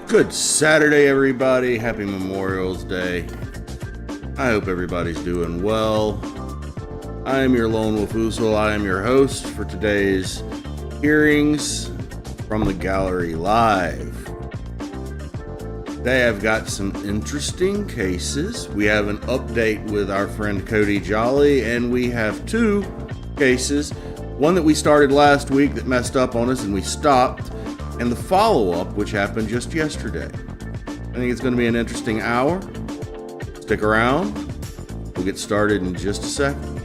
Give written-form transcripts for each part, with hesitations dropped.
Good Saturday, everybody. Happy Memorial's Day. I hope everybody's doing well. I am your Lone Wolf Oozle. I am your host for today's hearings from the gallery live. Today I've got some interesting cases. We have an update with our friend Cody Jolly, and we have two cases. One that we started last week that messed up on us and we stopped, and the follow-up, which happened just yesterday. I think it's going to be an interesting hour. Stick around. We'll get started in just a second.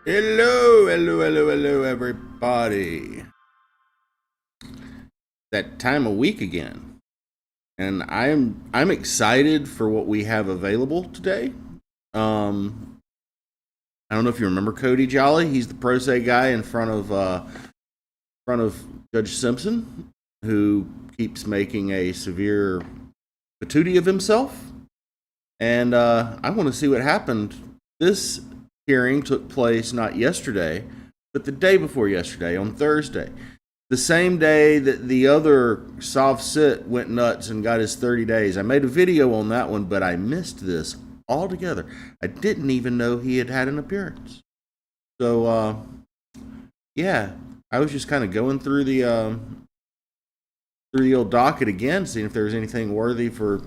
Hello, everybody. That time of week again. And I'm excited for what we have available today. I don't know if you remember Cody Jolly. He's the pro se guy in front of Judge Simpson, who keeps making a severe patootie of himself. And I want to see what happened. This hearing took place not yesterday, but the day before yesterday, on Thursday. The same day that the other soft sit went nuts and got his 30 days. I made a video on that one, but I missed this altogether. I didn't even know he had had an appearance. So, yeah, I was just kind of going through the old docket again, seeing if there was anything worthy for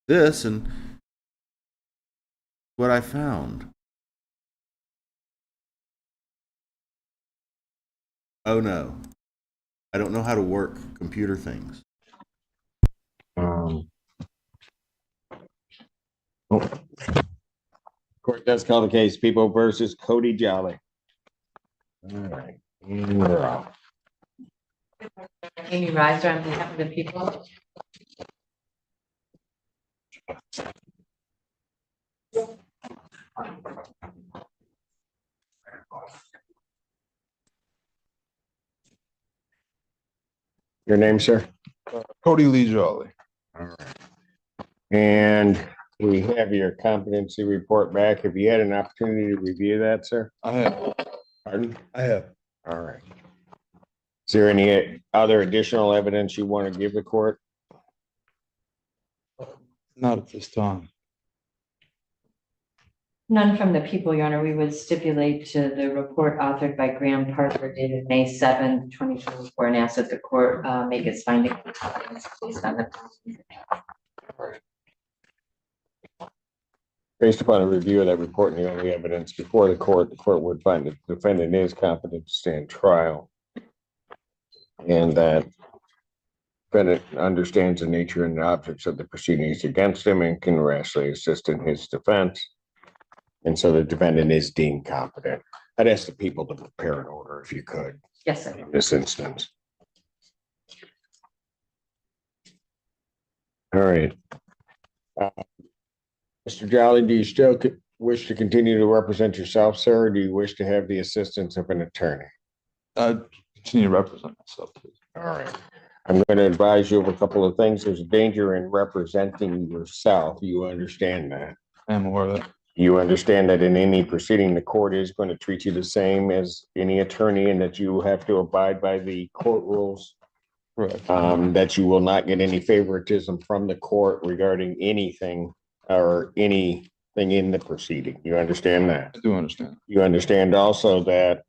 this, and what I found. Oh no, I don't know how to work computer things. Court does call the case People versus Cody Jolly. All right. And we're off. Amy Riser on behalf of the people. Your name, sir? Cody Lee Jolly. All right. And we have your competency report back. Have you had an opportunity to review that, sir? I have. Pardon? I have. All right. Is there any other additional evidence you want to give the court? Not at this time. None from the people, Your Honor. We would stipulate to the report authored by Graham Parker dated May 7th, 2024, and ask that the court make its finding based on the. Based upon a review of that report and the only evidence before the court would find that the defendant is competent to stand trial, and that defendant understands the nature and the objects of the proceedings against him and can rationally assist in his defense. And so the defendant is deemed competent. I'd ask the people to prepare an order if you could. Yes, sir. In this instance. All right. Mr. Jolly, do you still wish to continue to represent yourself, sir, or do you wish to have the assistance of an attorney? I continue to represent myself, please. All right. I'm going to advise you of a couple of things. There's a danger in representing yourself. You understand that? I am aware of that. You understand that in any proceeding, the court is going to treat you the same as any attorney, and that you have to abide by the court rules. Right. That you will not get any favoritism from the court regarding anything or anything in the proceeding. You understand that? I do understand. You understand also that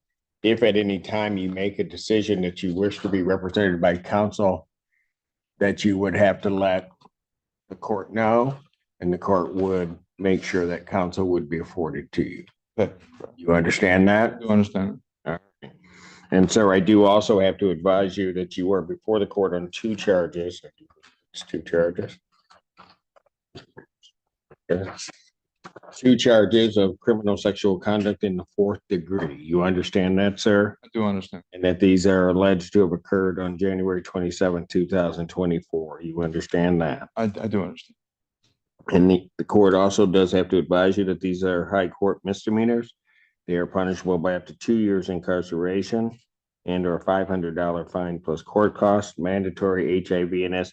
if at any time you make a decision that you wish to be represented by counsel, that you would have to let the court know, and the court would make sure that counsel would be afforded to you. You understand that? I do understand. All right. And so I do also have to advise you that you are before the court on two charges. It's two charges. 2 charges of criminal sexual conduct in the 4th degree. You understand that, sir? I do understand. And that these are alleged to have occurred on January 27th, 2024. You understand that? I do understand. And the court also does have to advise you that these are high court misdemeanors. They are punishable by up to 2 years incarceration and or $500 fine plus court costs, mandatory HIV and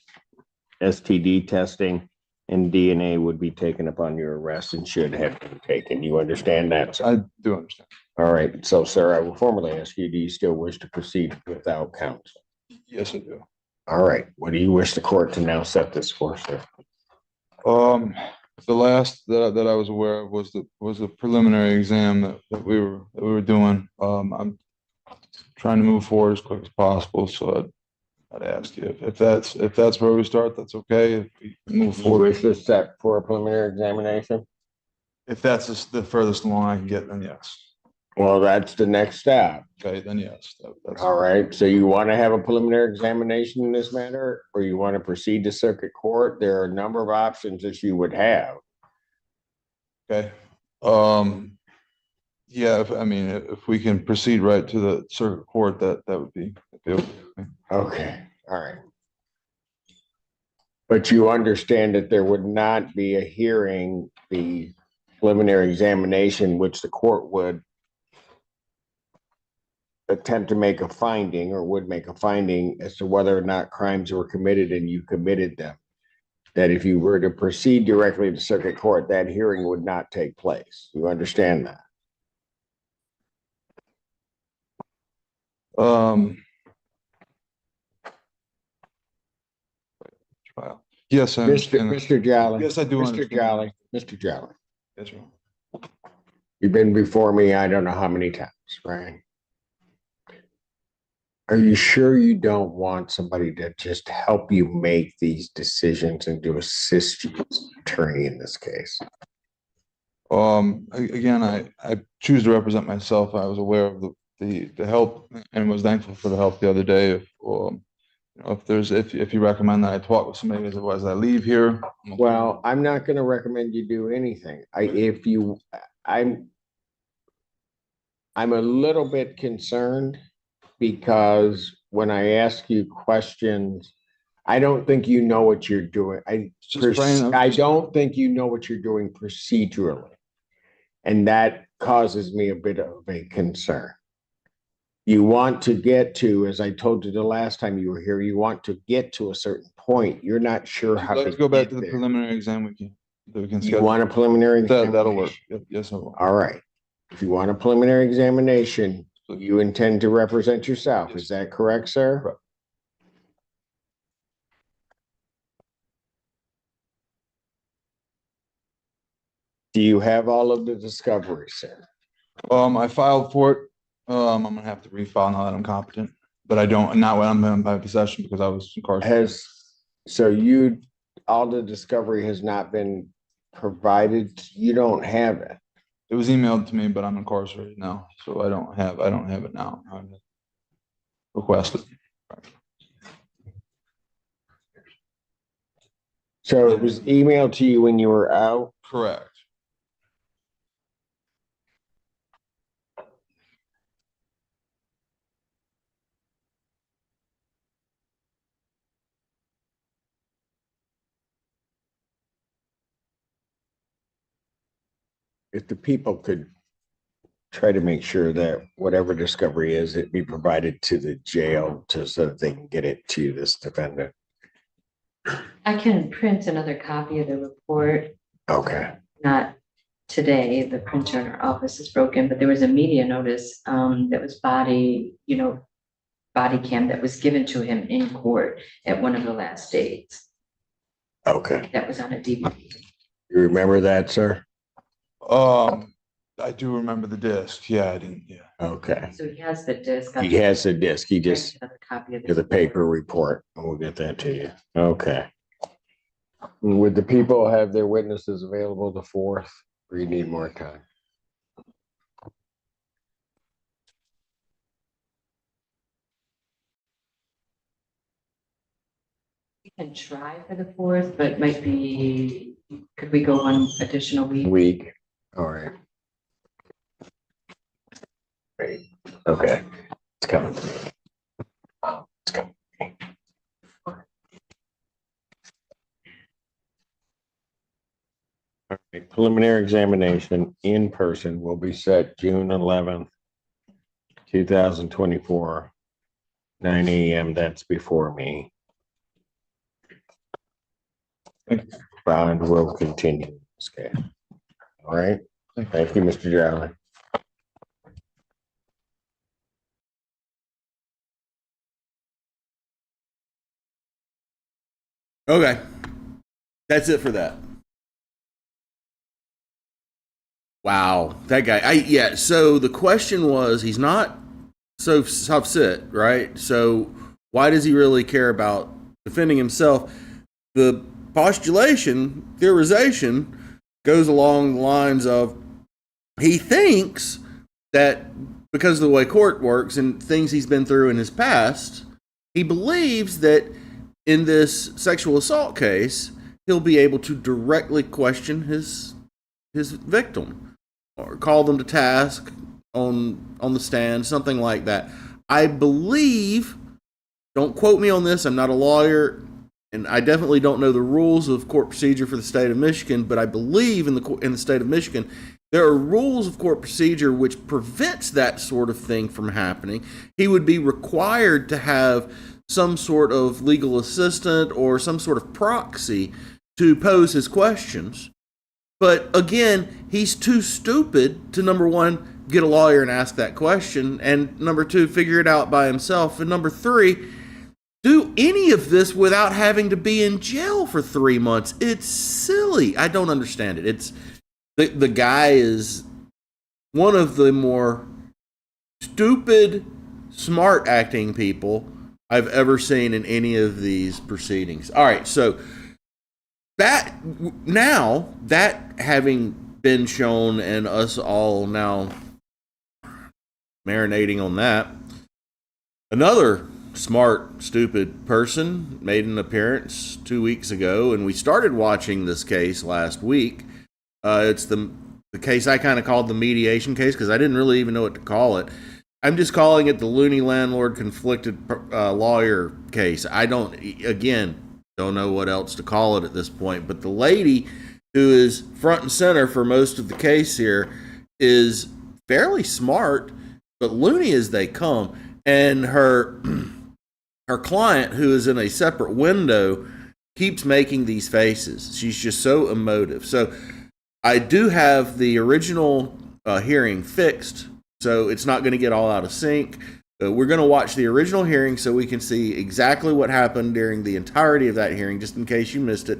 STD testing, and DNA would be taken upon your arrest and should have been taken. You understand that, sir? I do understand. All right. So, sir, I will formally ask you, do you still wish to proceed without counsel? Yes, I do. All right. What do you wish the court to now set this for, sir? The last that I was aware of was the preliminary exam that we were doing. I'm trying to move forward as quick as possible, so I'd ask you if that's where we start, that's okay. If we move You forward, wish this set for a preliminary examination? if that's the furthest along I can get, then yes. Well, that's the next step. Okay, then yes. That's All right. So you want to have a preliminary examination in this matter, or you want to proceed to circuit court? There are a number of options that you would have. okay. Yeah, if we can proceed right to the circuit court, that would be okay. Okay. All right. But you understand that there would not be a hearing, the preliminary examination, which the court would attempt to make a finding or would make a finding as to whether or not crimes were committed and you committed them. That if you were to proceed directly to circuit court, that hearing would not take place. You understand that? Trial. Yes, I Mr. understand. Mr. Jolly. Yes, I do Mr. understand. Jolly. Mr. Jolly. Yes, sir. You've been before me, I don't know how many times, right? Are you sure you don't want somebody to just help you make these decisions and to assist you as an attorney in this case? Again, I choose to represent myself. I was aware of the help and was thankful for the help the other day. If you recommend that I talk with somebody as I leave here. Well, I'm not going to recommend you do anything. I'm a little bit concerned because when I ask you questions, I don't think you know what you're doing. I don't think you know what you're doing procedurally. And that causes me a bit of a concern. You want to get to, as I told you the last time you were here, you want to get to a certain point. You're not sure how Let's to go back get to the there. preliminary exam. We can You schedule. want a preliminary examination? That'll work. Yes, I will. All right. If you want a preliminary examination, you intend to represent yourself. Yes. Is that correct, sir? Correct. Do you have all of the discovery, sir? I filed for it. I'm gonna have to refile now that I'm competent, but I don't, not when I'm in my possession because I was incarcerated. All the discovery has not been provided. You don't have it. It was emailed to me, but I'm incarcerated now, so I don't have it now. I'm requested. So it was emailed to you when you were out? Correct. If the people could try to make sure that whatever discovery is, it be provided to the jail so that they can get it to this defendant. I can print another copy of the report, Okay. not today, the printer in our office is broken, but there was a media notice that was body cam that was given to him in court at one of the last dates. Okay. That was on a DVD. You remember that, sir? I do remember the disc. Yeah, I didn't. Yeah. Okay. So he has the disc. He has the disc. He just Another copy of the paper report, and we'll get that to you. Okay. Would the people have their witnesses available the 4th, or you need more time? We can try for the 4th, but might be, could we go one additional week? All right. Great. Okay. It's coming. It's coming. All right. Preliminary examination in person will be set June 11th, 2024, 9 a.m. That's before me. Bond will continue. Okay. All right. Thank you, Mr. Jolly. Okay. That's it for that. Wow. That guy. Yeah. So the question was, he's not so upset, right? So why does he really care about defending himself? The theorization goes along the lines of he thinks that because of the way court works and things he's been through in his past, he believes that in this sexual assault case, he'll be able to directly question his victim or call them to task on the stand, something like that. I believe, don't quote me on this, I'm not a lawyer, and I definitely don't know the rules of court procedure for the state of Michigan, but I believe in the state of Michigan, there are rules of court procedure which prevents that sort of thing from happening. He would be required to have some sort of legal assistant or some sort of proxy to pose his questions. But again, he's too stupid to, number one, get a lawyer and ask that question, and number two, figure it out by himself, and number three, do any of this without having to be in jail for 3 months. It's silly. I don't understand it. It's the guy is one of the more stupid, smart acting people I've ever seen in any of these proceedings. All right, so that having been shown and us all now marinating on that, another smart, stupid person made an appearance 2 weeks ago, and we started watching this case last week. It's the case I kind of called the mediation case because I didn't really even know what to call it. I'm just calling it the Loony landlord conflicted lawyer case. I don't know what else to call it at this point, but the lady who is front and center for most of the case here is fairly smart, but loony as they come, and her client, who is in a separate window, keeps making these faces. She's just so emotive. So I do have the original hearing fixed, so it's not going to get all out of sync. We're going to watch the original hearing so we can see exactly what happened during the entirety of that hearing, just in case you missed it.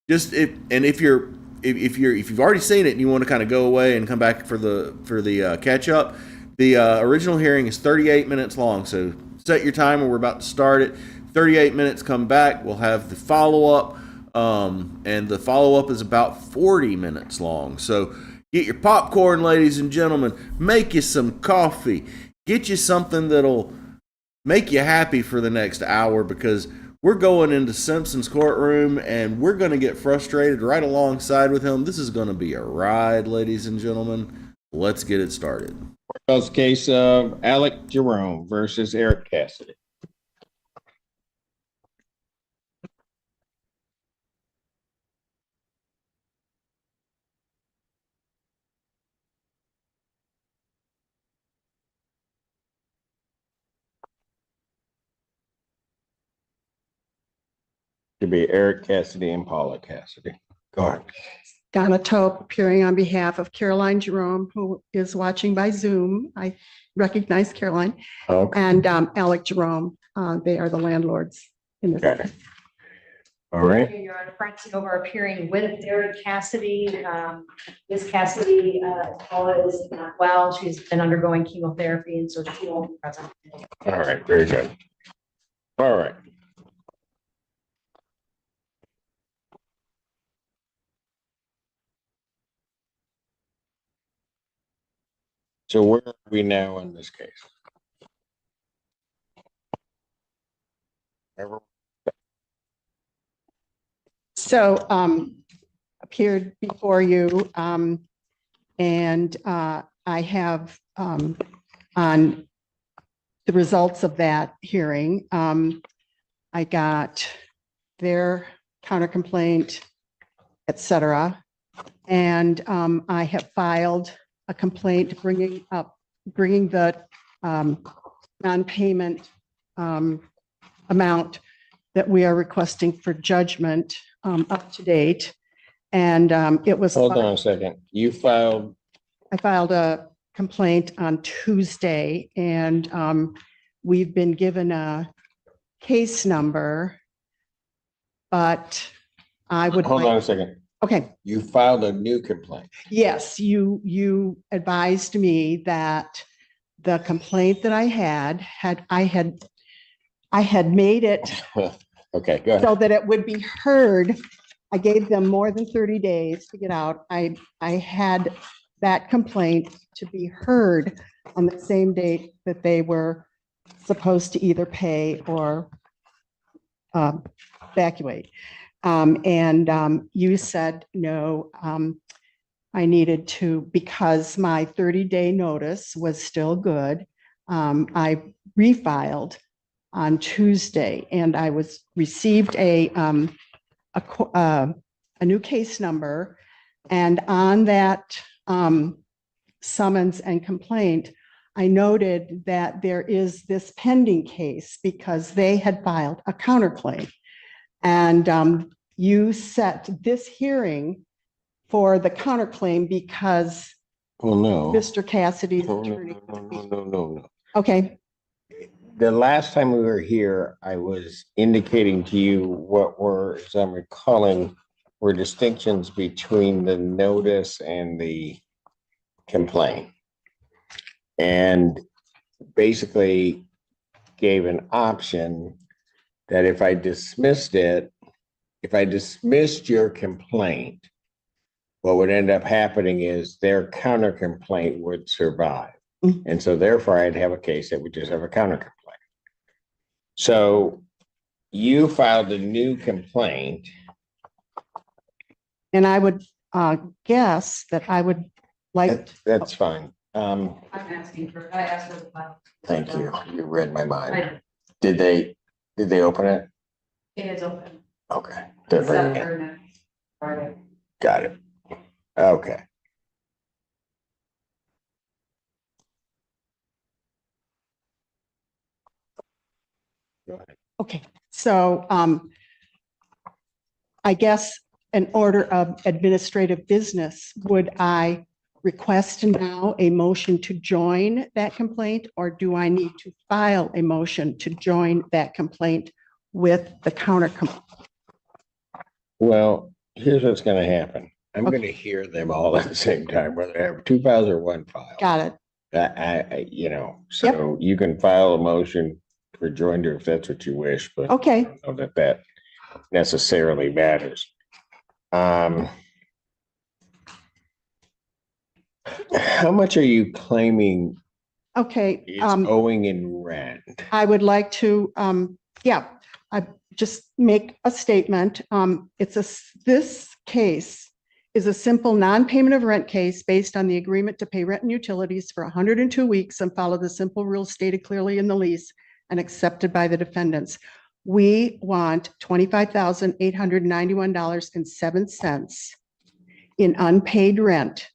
If you've already seen it and you want to kind of go away and come back for the catch up, the original hearing is 38 minutes long. So set your timer. We're about to start it. 38 minutes. Come back. We'll have the follow up, and the follow up is about 40 minutes long. So get your popcorn, ladies and gentlemen. Make you some coffee. Get you something that'll make you happy for the next hour, because we're going into Simpson's courtroom and we're going to get frustrated right alongside with him. This is going to be a ride, ladies and gentlemen. Let's get it started. Courthouse case of Alec Jerome versus Eric Cassidy. To be Eric Cassidy and Paula Cassidy. Go ahead. Donna Tope appearing on behalf of Caroline Jerome, who is watching by Zoom. I recognize Caroline. Okay. And Alec Jerome. They are the landlords in this. Got it. All right. You're on front over appearing with Eric Cassidy. Ms. Cassidy, Paula is not well. She's been undergoing chemotherapy, and so she won't be present. All right. Very good. All right. So where are we now in this case? So appeared before you And I have on the results of that hearing, I got their counter complaint, et cetera. And I have filed a complaint bringing the non-payment amount that we are requesting for judgment up to date. And it was. Hold on a second. I filed a complaint on Tuesday, and we've been given a case number, but I would. Hold on a second. Okay. You filed a new complaint. Yes, you advised me that the complaint that I had made it Okay, go ahead. so that it would be heard. I gave them more than 30 days to get out. I had that complaint to be heard on the same date that they were supposed to either pay or evacuate. And you said, no, I needed to, because my 30-day notice was still good. I refiled on Tuesday, and I received a new case number. And on that summons and complaint, I noted that there is this pending case because they had filed a counterclaim. And you set this hearing for the counterclaim because Well, no. Mr. Cassidy's No, attorney. no. Okay, The last time we were here, I was indicating to you what were, as I'm recalling, were distinctions between the notice and the complaint. And basically gave an option that if I dismissed your complaint, what would end up happening is their counter complaint would survive. Mhm. And so therefore I'd have a case that would just have a counter complaint. So you filed a new complaint. and I would guess that I would like. That's fine. I'm asking for, I asked for the file. Thank you. You read my mind. I- Did they open it? It is open. Okay. They're bringing it. Except for next Friday. Got it. Okay. Go ahead. Okay, so I guess an order of administrative business, would I request now a motion to join that complaint, or do I need to file a motion to join that complaint with the counter complaint? Well, here's what's gonna happen. I'm Okay. gonna hear them all at the same time, whether they have two files or one file. Got it. So you can file a motion for joinder if that's what you wish, but I Okay, don't know that necessarily matters. How much are you claiming okay. is owing in rent? I would like to, I just make a statement. This case is a simple non-payment of rent case based on the agreement to pay rent and utilities for 102 weeks and follow the simple rules stated clearly in the lease and accepted by the defendants. We want $25,891.07 in unpaid rent.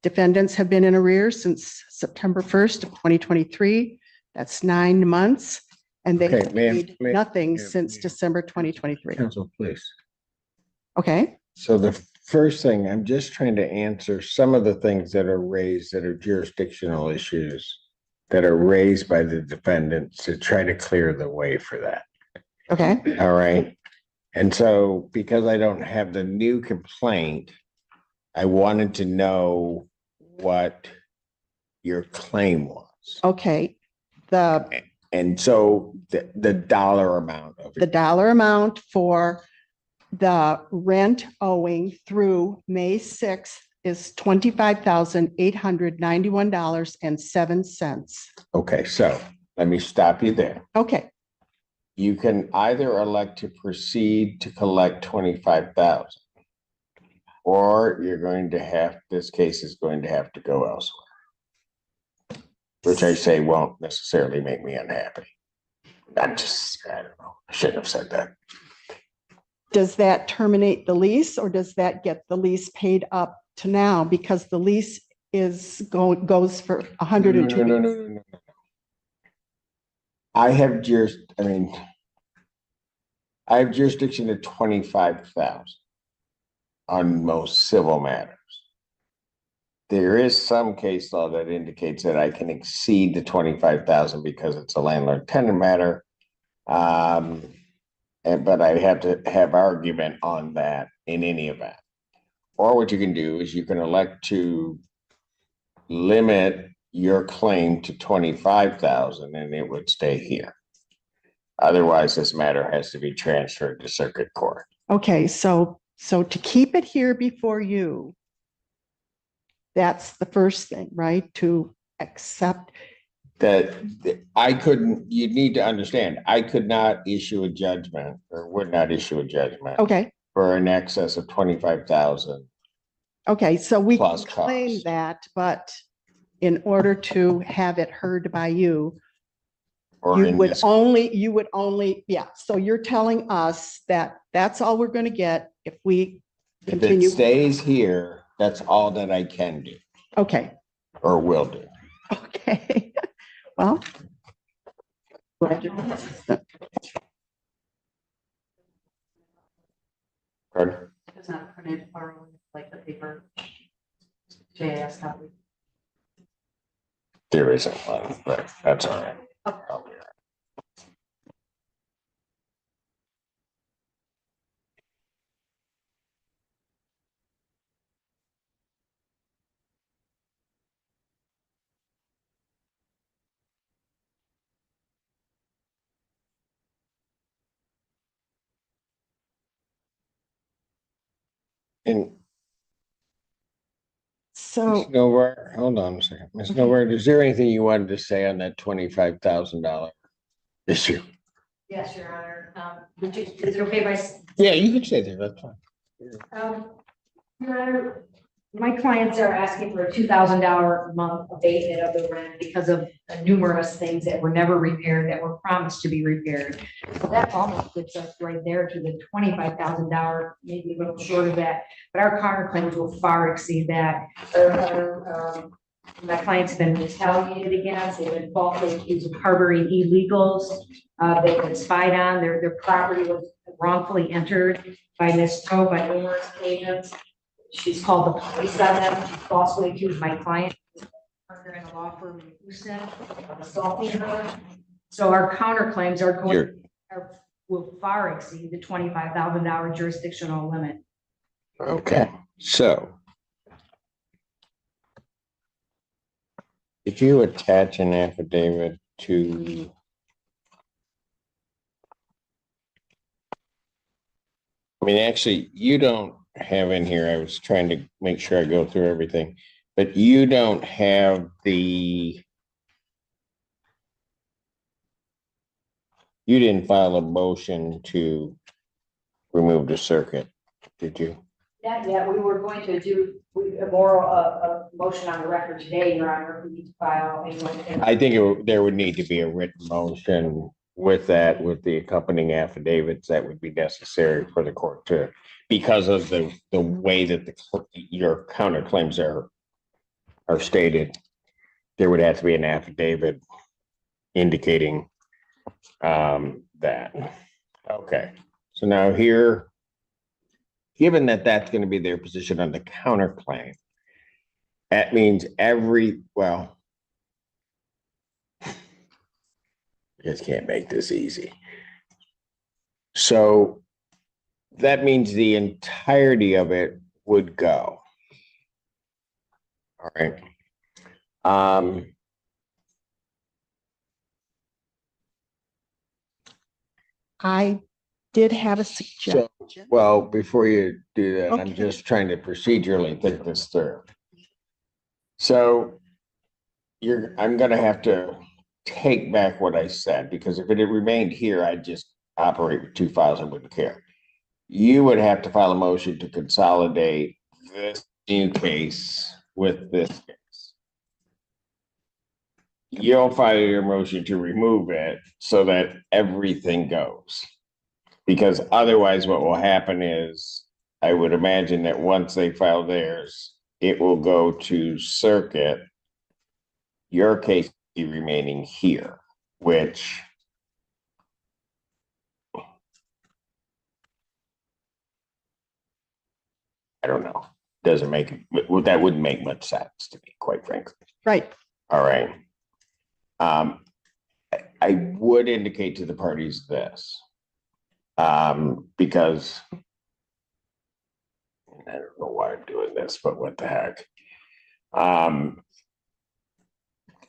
Defendants have been in arrears since September 1st of 2023. That's 9 months. And they Okay, have ma'am, paid ma'am, nothing ma'am, since ma'am. December 2023. Counsel, please. Okay, So the first thing, I'm just trying to answer some of the things that are raised that are jurisdictional issues that are raised by the defendants to try to clear the way for that. okay, All right. And so because I don't have the new complaint, I wanted to know what your claim was. okay. The And so the dollar amount of the it. dollar amount for the rent owing through May 6th is $25,891.07. Okay, so let me stop you there. Okay, You can either elect to proceed to collect 25,000. or you're going to have, this case is going to have to go elsewhere. Which I say won't necessarily make me unhappy. I don't know, I shouldn't have said that. Does that terminate the lease or does that get the lease paid up to now? Because the lease goes for 102. No. I have jurisdiction at 25,000 on most civil matters. There is some case law that indicates that I can exceed the 25,000 because it's a landlord-tenant matter. But I have to have argument on that in any event. Or what you can do is you can elect to limit your claim to 25,000 and it would stay here. Otherwise, this matter has to be transferred to circuit court. Okay, so to keep it here before you, that's the first thing, right? To accept. That I couldn't, you need to understand, I could not issue a judgment or would not issue a judgment Okay, for an excess of 25,000. okay, so we can Plus claim cost. that, but in order to have it heard by you, Or you in would this, only, yeah. So you're telling us that that's all we're going to get if we if it continue. stays here, that's all that I can do Okay, or will do. okay. Well. glad you're consistent. Pardon? It's not printed or like the paper. JS copy. There isn't one, but that's all right. I'll be all right. And So, Ms. Novart, hold on a second. Ms. Novart, is there anything you wanted to say on that $25,000 issue? Yes, Your Honor. Is it okay if I Yeah, you can say that, that's fine. Your Honor, my clients are asking for a $2,000 a month abatement of the rent because of numerous things that were never repaired, that were promised to be repaired. So that almost gets us right there to the $25,000, maybe a little short of that, but our counterclaims will far exceed that. My clients have been retaliated against, they've been falsely accused of harboring illegals. They've been spied on, their property was wrongfully entered by Ms. Toe by numerous occasions. She's called the police on them. She falsely accused my client, partner in a law firm in Houston, of assaulting her. So our counterclaims will far exceed the $25,000 jurisdictional limit. Okay, so if you attach an affidavit to actually, you don't have in here, I was trying to make sure I go through everything, but you don't have you didn't file a motion to remove the circuit, did you? Yeah, we were going to do a motion on the record today, Your Honor, if we need to file. I think there would need to be a written motion with that, with the accompanying affidavits that would be necessary for the court to, because of the way that your counterclaims are stated. There would have to be an affidavit indicating that. Okay, so now here, given that that's going to be their position on the counterclaim, that means well, you just can't make this easy. So that means the entirety of it would go. All right. I did have a suggestion. Well, before you do that, I'm Okay. just trying to procedurally think this through. So I'm gonna have to take back what I said, because if it had remained here, I'd just operate with two files and wouldn't care. You would have to file a motion to consolidate this new case with this case, you'll file your motion to remove it so that everything goes. Because otherwise what will happen is, I would imagine that once they file theirs, it will go to circuit. Your case will be remaining here, which I don't know, doesn't make, that wouldn't make much sense to me, quite frankly. Right. All right. I would indicate to the parties this. Because I don't know why I'm doing this, but what the heck.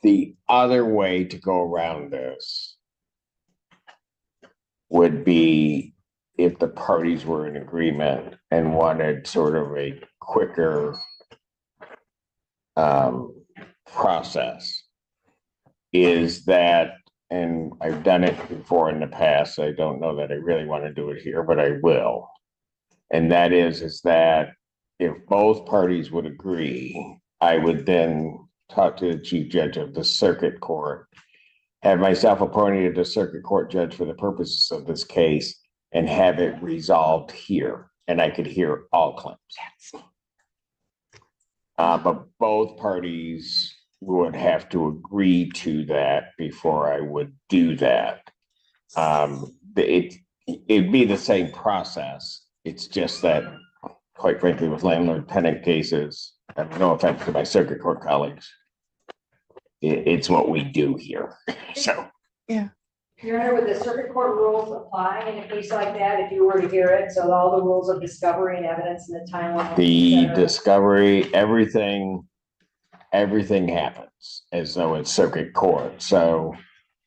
The other way to go around this would be if the parties were in agreement and wanted sort of a quicker process, is that, and I've done it before in the past, I don't know that I really want to do it here, but I will. And that is that if both parties would agree, I would then talk to the chief judge of the circuit court, have myself appointed as circuit court judge for the purposes of this case, and have it resolved here, and I could hear all claims. But both parties would have to agree to that before I would do that. It'd be the same process. It's just that, quite frankly, with landlord-tenant cases, I have no offense to my circuit court colleagues, it's what we do here. So, Your Honor, would the circuit court rules apply in a case like that if you were to hear it? So all the rules of discovery and evidence and the timeline. the discovery, everything happens as though it's circuit court. So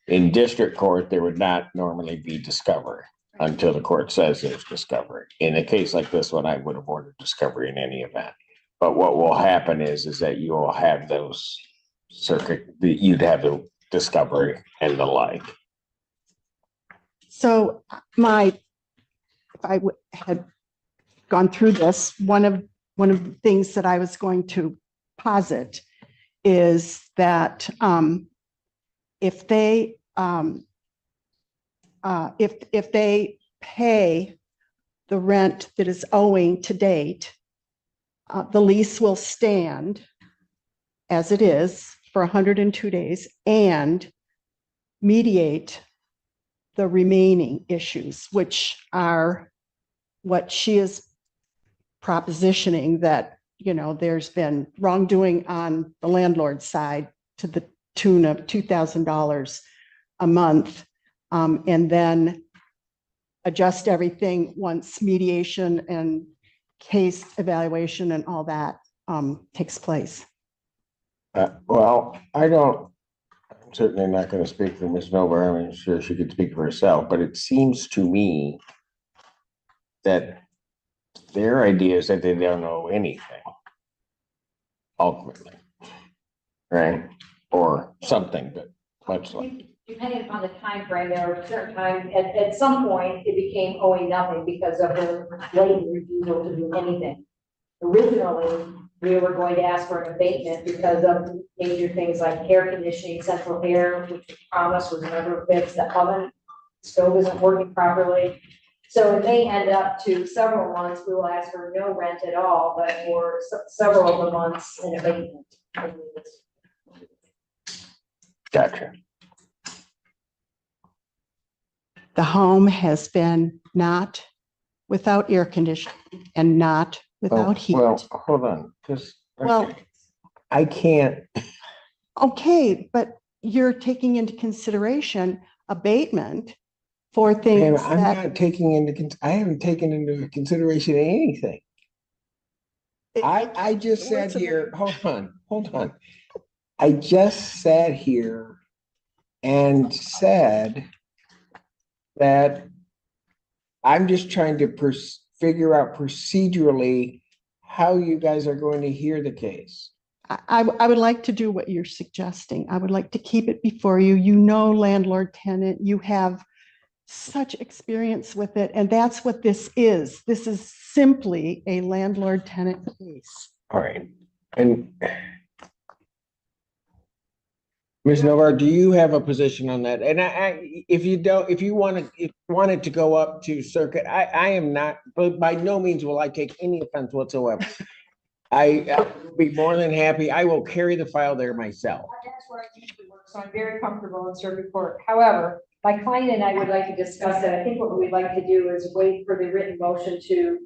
in district court, there would not normally be discovery until the court says there's discovery. In a case like this one, I would have ordered discovery in any event. But what will happen is that you will have those you'd have the discovery and the like. So if I had gone through this, one of the things that I was going to posit is that if they pay the rent that is owing to date, the lease will stand as it is for 102 days and mediate the remaining issues, which are what she is propositioning, that, there's been wrongdoing on the landlord side to the tune of $2,000 a month, and then adjust everything once mediation and case evaluation and all that takes place. Well, I'm certainly not going to speak for Ms. Nover. I'm sure she could speak for herself, but it seems to me that their idea is that they don't owe anything, ultimately, right? Or something, but much like. Depending upon the time frame, there were certain times, at some point, it became owing nothing because of her blatant refusal to do anything. Originally, we were going to ask for an abatement because of major things like air conditioning, central air, which was promised was never fixed, the oven stove isn't working properly. So it may end up to several months, we will ask for no rent at all, but for several of the months an abatement. Gotcha. The home has been not without air conditioning and not without heat. Well, hold on, because Well, I can't. okay, but you're taking into consideration abatement for things I'm that not taking I haven't taken into consideration anything. I just sat here, hold on. I just sat here and said that I'm just trying to figure out procedurally how you guys are going to hear the case. I would like to do what you're suggesting. I would like to keep it before you. Landlord tenant, you have such experience with it, and that's what this is. This is simply a landlord-tenant case. All right. And Ms. Novar, do you have a position on that? And if you don't, if you want it to go up to circuit, I am not, but by no means will I take any offense whatsoever. I will be more than happy. I will carry the file there myself. That's where I usually work, so I'm very comfortable in circuit court. However, my client and I would like to discuss it. I think what we'd like to do is wait for the written motion to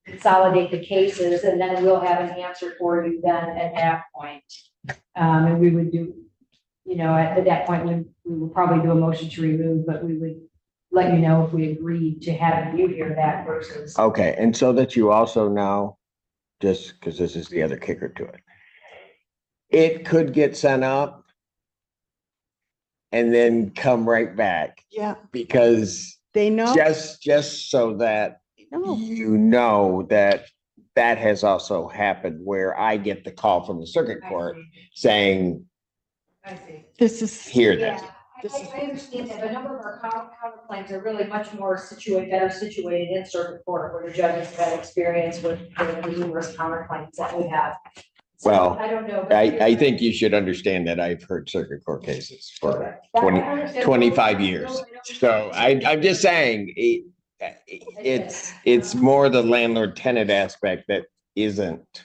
consolidate the cases, and then we'll have an answer for you then at that point. And we would do, you know, at that point, we will probably do a motion to remove, but we would let you know if we agreed to have you hear that versus. Okay, and so that you also know, just because this is the other kicker to it, it could get sent up and then come right back, Yeah, because they know. just so that No. you know that that has also happened, where I get the call from the circuit court saying, I see. This is, here this. Yeah, I understand that, but a number of our counterclaims are really much more better situated in circuit court, where the judges have had experience with the numerous counterclaims that we have. So, Well, I don't know. I think you should understand that I've heard circuit court cases for 25 years. So I'm just saying, it's more the landlord-tenant aspect that isn't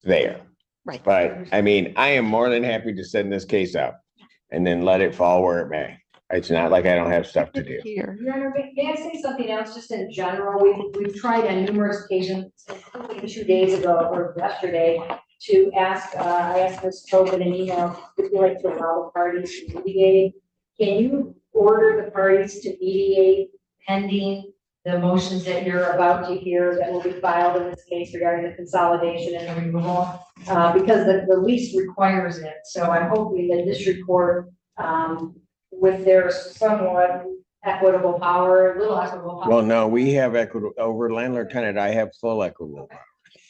there. right. But I mean, I am more than happy to send this case out and then let it fall where it may. It's not like I don't have stuff to do. Here. Your Honor, may I say something else, just in general? We've tried on numerous occasions, including 2 days ago or yesterday, to ask, I asked Ms. Tobin an email, if you like to allow the parties to mediate. Can you order the parties to mediate pending the motions that you're about to hear that will be filed in this case regarding the consolidation and the removal? Because the lease requires it. So I'm hoping the district court, with their somewhat equitable power, a little equitable power. Well, no, we have equitable over landlord-tenant. I have full equitable powers.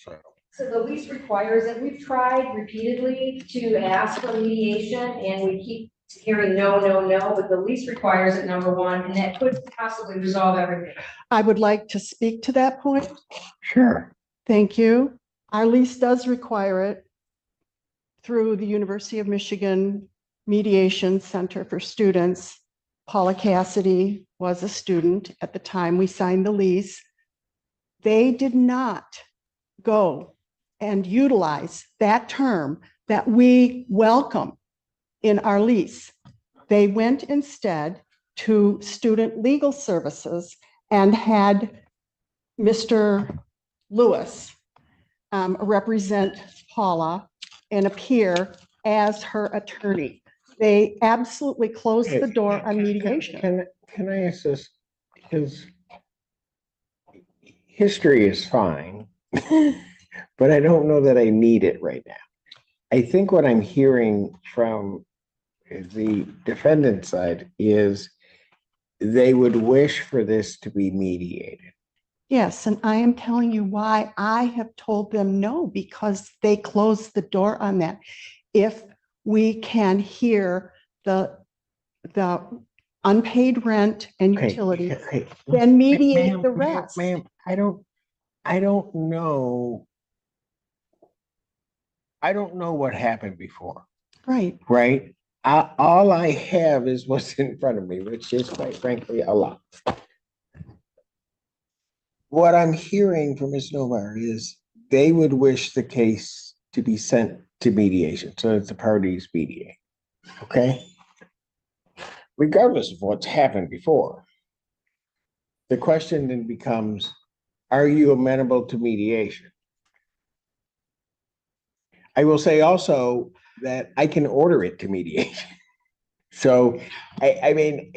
So. So the lease requires it. We've tried repeatedly to ask for mediation, and we keep hearing no, but the lease requires it, number one, and that could possibly resolve everything. I would like to speak to that point. Sure. Thank you. Our lease does require it through the University of Michigan Mediation Center for Students. Paula Cassidy was a student at the time we signed the lease. They did not go and utilize that term that we welcome in our lease. They went instead to Student Legal Services and had Mr. Lewis represent Paula and appear as her attorney. They absolutely closed the door on mediation. Can I ask this? Because history is fine, but I don't know that I need it right now. I think what I'm hearing from the defendant side is they would wish for this to be mediated. Yes, and I am telling you why I have told them no, because they closed the door on that. If we can hear the unpaid rent and Okay, utilities, okay. then mediate Ma'am, the rest. Ma'am, I don't know. I don't know what happened before, Right. right? All I have is what's in front of me, which is quite frankly a lot. What I'm hearing from Ms. Novar is they would wish the case to be sent to mediation so that the parties mediate, okay? Regardless of what's happened before. The question then becomes, are you amenable to mediation? I will say also that I can order it to mediation. So, I mean,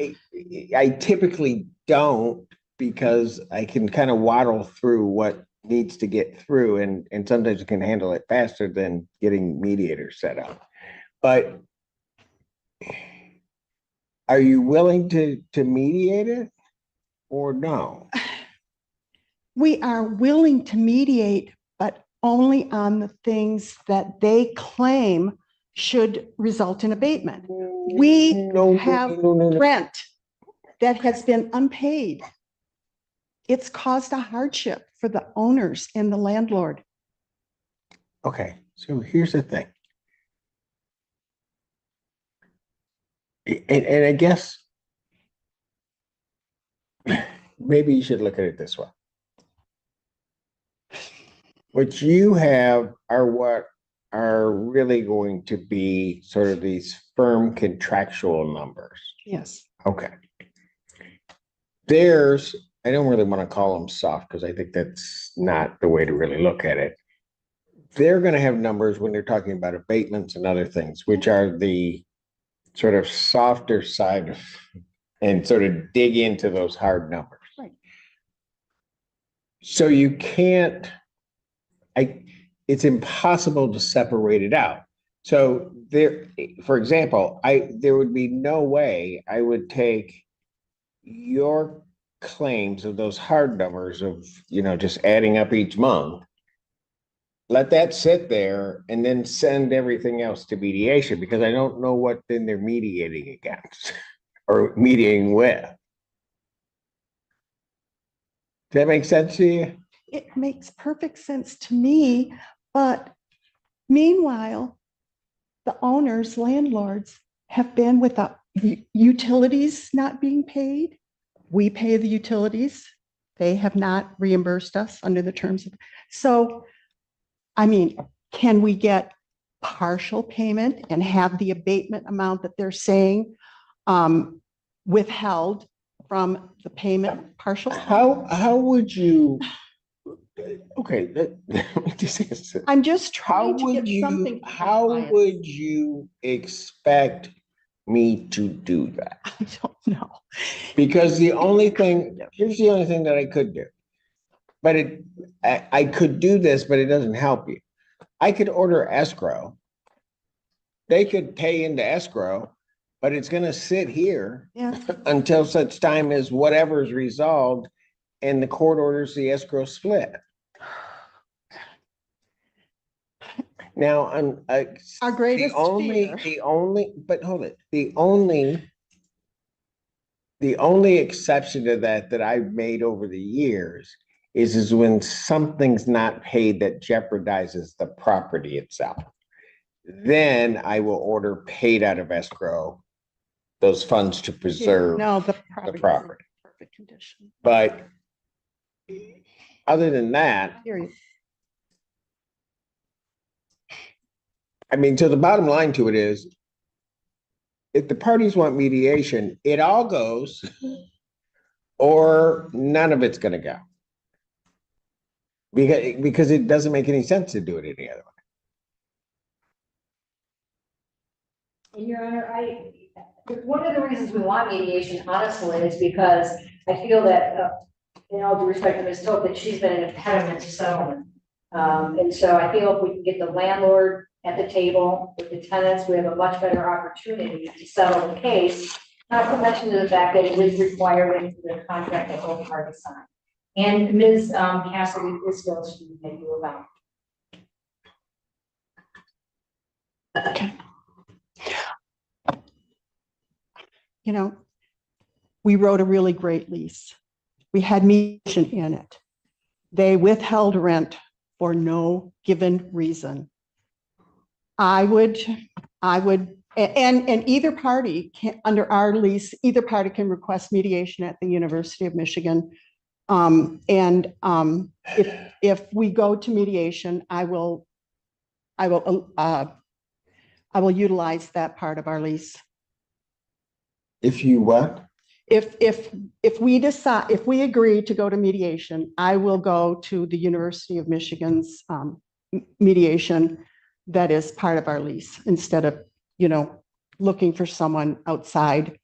I typically don't, because I can kind of waddle through what needs to get through, and sometimes I can handle it faster than getting mediators set up. But are you willing to mediate it or no? We are willing to mediate, but only on the things that they claim should result in abatement. We have No. rent that has been unpaid. It's caused a hardship for the owners and the landlord. Okay, so here's the thing. And I guess maybe you should look at it this way. What you have are what are really going to be sort of these firm contractual numbers. Yes. Okay. There's, I don't really want to call them soft because I think that's not the way to really look at it. They're going to have numbers when they're talking about abatements and other things, which are the sort of softer side of, and sort of dig into those hard numbers. Right. So you can't, it's impossible to separate it out. So there, for example, there would be no way I would take your claims of those hard numbers of, just adding up each month, let that sit there and then send everything else to mediation, because I don't know what then they're mediating against or mediating with. Does that make sense to you? It makes perfect sense to me, but meanwhile, the owners, landlords have been without utilities not being paid. We pay the utilities. They have not reimbursed us under the terms of, so, I mean, can we get partial payment and have the abatement amount that they're saying withheld from the payment partial? How would you, okay, let me just answer. I'm just How trying to would get something. you, how would you expect me to do that? I don't know. Because the only thing, here's the only thing that I could do. But I could do this, but it doesn't help you. I could order escrow. They could pay into escrow, but it's gonna sit here Yeah. until such time as whatever is resolved and the court orders the escrow split. Now, Our greatest fear. but hold it, the only exception to that I've made over the years is when something's not paid that jeopardizes the property itself. Then I will order paid out of escrow, those funds to preserve No, the the property. property. Perfect condition. But other than that, Hear you. I mean, so the bottom line to it is, if the parties want mediation, it all goes, or none of it's gonna go. Because it doesn't make any sense to do it any other way. Your Honor, one of the reasons we want mediation, honestly, is because I feel that, in all due respect to Ms. Toth, that she's been an impediment to settlement. And so I feel if we can get the landlord at the table with the tenants, we have a much better opportunity to settle the case. Not to mention the fact that it is required into the contract that both parties sign. And Ms. Cassidy is still to make you about. Okay. We wrote a really great lease. We had mediation in it. They withheld rent for no given reason. I would, and either party can, under our lease, either party can request mediation at the University of Michigan. If we go to mediation, I will utilize that part of our lease. If you what? If we decide, if we agree to go to mediation, I will go to the University of Michigan's mediation that is part of our lease, instead of, looking for someone outside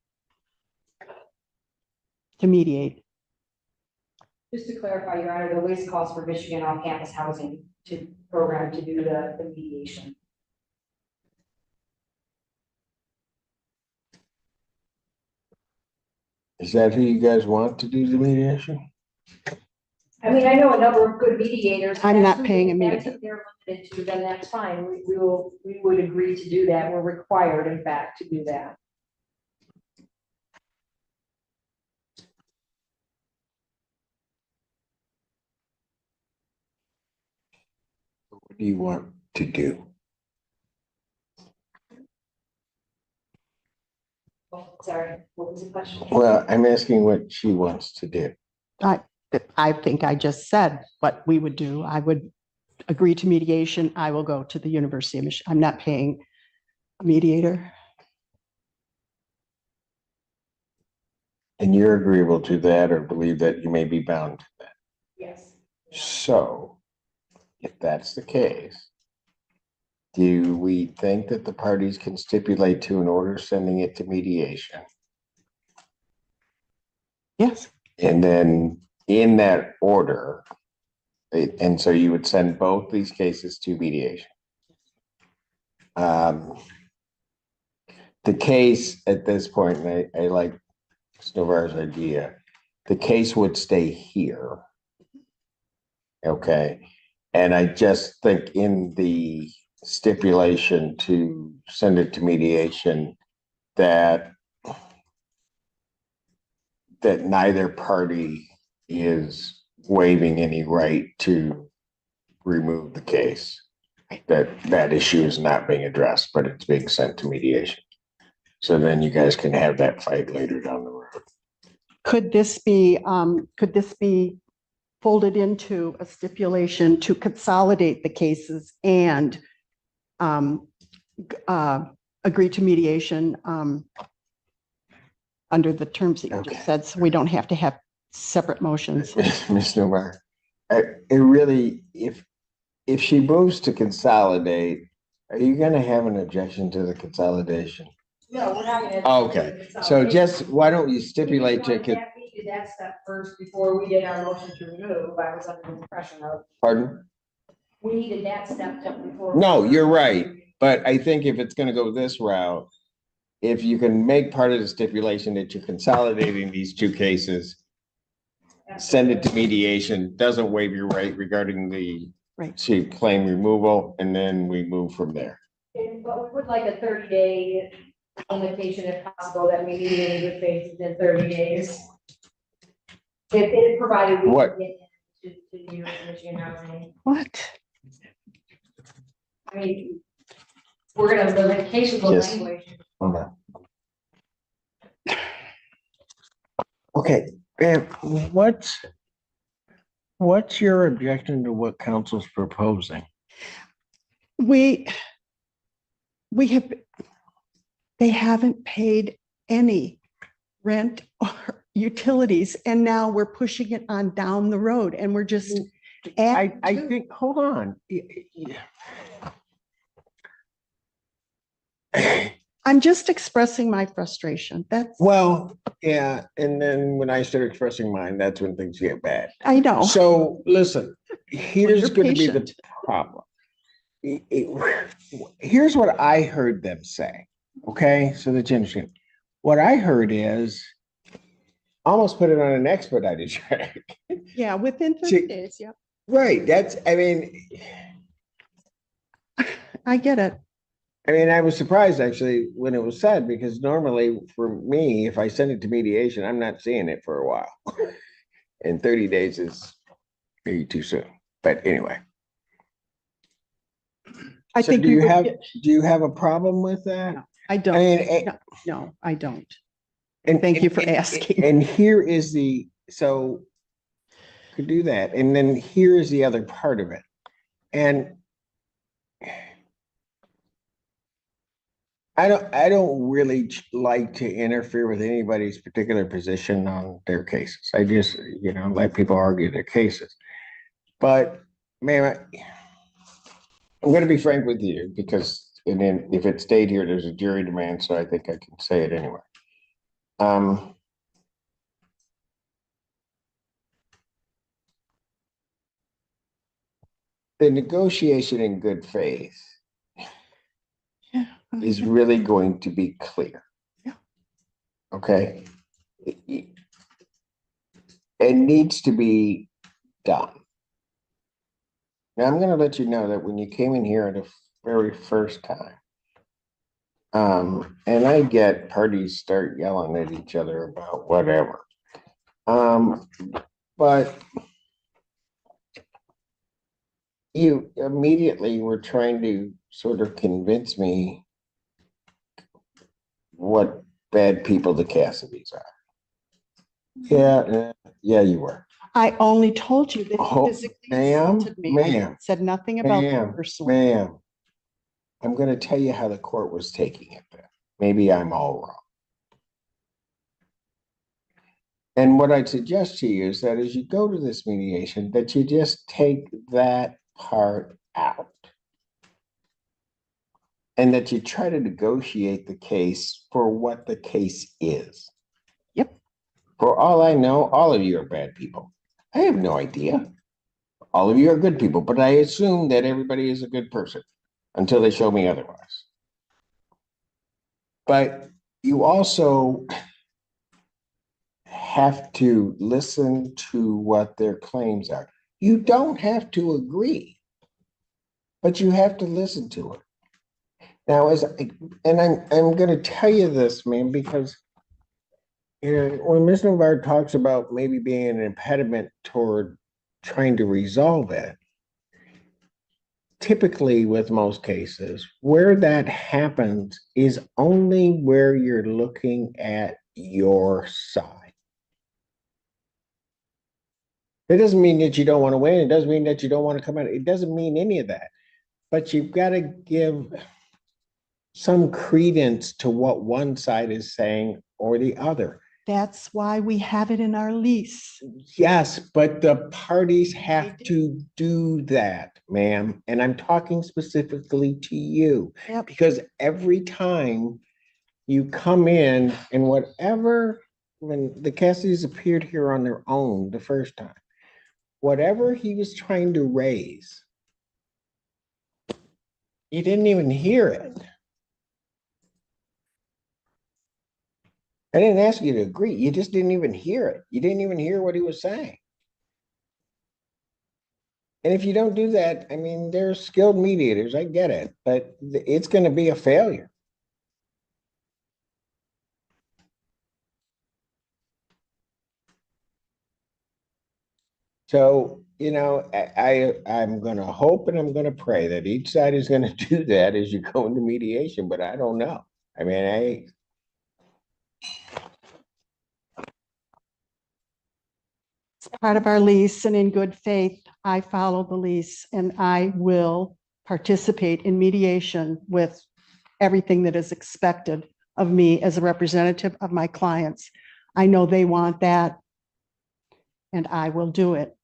to mediate. Just to clarify, Your Honor, the lease calls for Michigan on-campus housing program to do the mediation. Is that who you guys want to do the mediation? I mean, I know a number of good mediators. I'm That's not who paying a that's mediator. who they're limited to, then that's fine. We would agree to do that. We're required, in fact, to do that. do you want to do? Oh, sorry, what was the question? Well, I'm asking what she wants to do. I think I just said what we would do. I would agree to mediation. I will go to the University of Michigan. I'm not paying a mediator. And you're agreeable to that or believe that you may be bound to that. Yes. So if that's the case, do we think that the parties can stipulate to an order sending it to mediation? Yes. And then in that order, and so you would send both these cases to mediation. The case at this point, and I like Snovar's idea, the case would stay here. Okay. And I just think in the stipulation to send it to mediation that neither party is waiving any right to remove the case. That issue is not being addressed, but it's being sent to mediation. So then you guys can have that fight later down the road. Could this be folded into a stipulation to consolidate the cases and agree to mediation under the terms that you just said, so we don't have to have separate motions? Ms. Newmeyer, it really, if she moves to consolidate, are you gonna have an objection to the consolidation? No, we're not gonna. Okay, so just, why don't you stipulate to, We did that step first before we did our motion to remove. I was under the impression of, pardon? we needed that step before. No, you're right. But I think if it's gonna go this route, if you can make part of the stipulation that you're consolidating these two cases, send it to mediation, doesn't waive your right regarding the Right. to claim removal, and then we move from there. But we would like a 30-day limitation if possible, that we need in good faith within 30 days. If it provided. we What? can get To the University of Michigan housing. What? I mean, we're gonna limit cases of Yes. language. Hold on. Okay, what's your objection to what council's proposing? We have, they haven't paid any rent or utilities, and now we're pushing it on down the road, and we're just. I adding to- think, hold on. I'm just expressing my frustration. That's, Well, yeah, and then when I start expressing mine, that's when things get bad. I know. So listen, here's you're going to be the patient. problem. Here's what I heard them say. Okay, so that you understand. What I heard is almost put it on an expedited track. Yeah, within See- 30 days, yeah. Right, I I get it. I was surprised actually when it was said, because normally for me, if I send it to mediation, I'm not seeing it for a while. And 30 days is maybe too soon, but anyway. I So think do we you would have, get- do you have a problem with that? I I don't, mean, no, I don't. and Thank you for asking. And here is so could do that. And then here is the other part of it. And I don't really like to interfere with anybody's particular position on their cases. I just, let people argue their cases. But man, I'm going to be frank with you, because and then if it stayed here, there's a jury demand, so I think I can say it anyway. The negotiation in good faith Yeah. is really going to be clear. Yeah. Okay. It needs to be done. Now, I'm going to let you know that when you came in here the very first time, and I get parties start yelling at each other about whatever. But You immediately were trying to sort of convince me what bad people the Cassidys are. Yeah, you were. I only told you that Oh, he physically ma'am, assaulted me. ma'am, Said nothing about Ma'am, personal. ma'am, I'm gonna tell you how the court was taking it then. Maybe I'm all wrong. And what I'd suggest to you is that as you go to this mediation, that you just take that part out. And that you try to negotiate the case for what the case is. Yep. For all I know, all of you are bad people. I have no idea. All of you are good people, but I assume that everybody is a good person until they show me otherwise. But you also have to listen to what their claims are. You don't have to agree, but you have to listen to it. Now, I'm going to tell you this, man, because when Ms. Novard talks about maybe being an impediment toward trying to resolve it, typically with most cases, where that happens is only where you're looking at your side. It doesn't mean that you don't want to win. It doesn't mean that you don't want to come out. It doesn't mean any of that. But you've got to give some credence to what one side is saying or the other. That's why we have it in our lease. Yes, but the parties have to do that, ma'am. And I'm talking specifically to you. Yep. Because every time you come in and whatever, when the Cassidys appeared here on their own the first time, whatever he was trying to raise, you didn't even hear it. I didn't ask you to agree. You just didn't even hear it. You didn't even hear what he was saying. And if you don't do that, I mean, there's skilled mediators, I get it, but it's going to be a failure. So, I'm going to hope and I'm going to pray that each side is going to do that as you go into mediation, but I don't know. I mean, It's part of our lease, and in good faith, I follow the lease and I will participate in mediation with everything that is expected of me as a representative of my clients. I know they want that, and I will do it.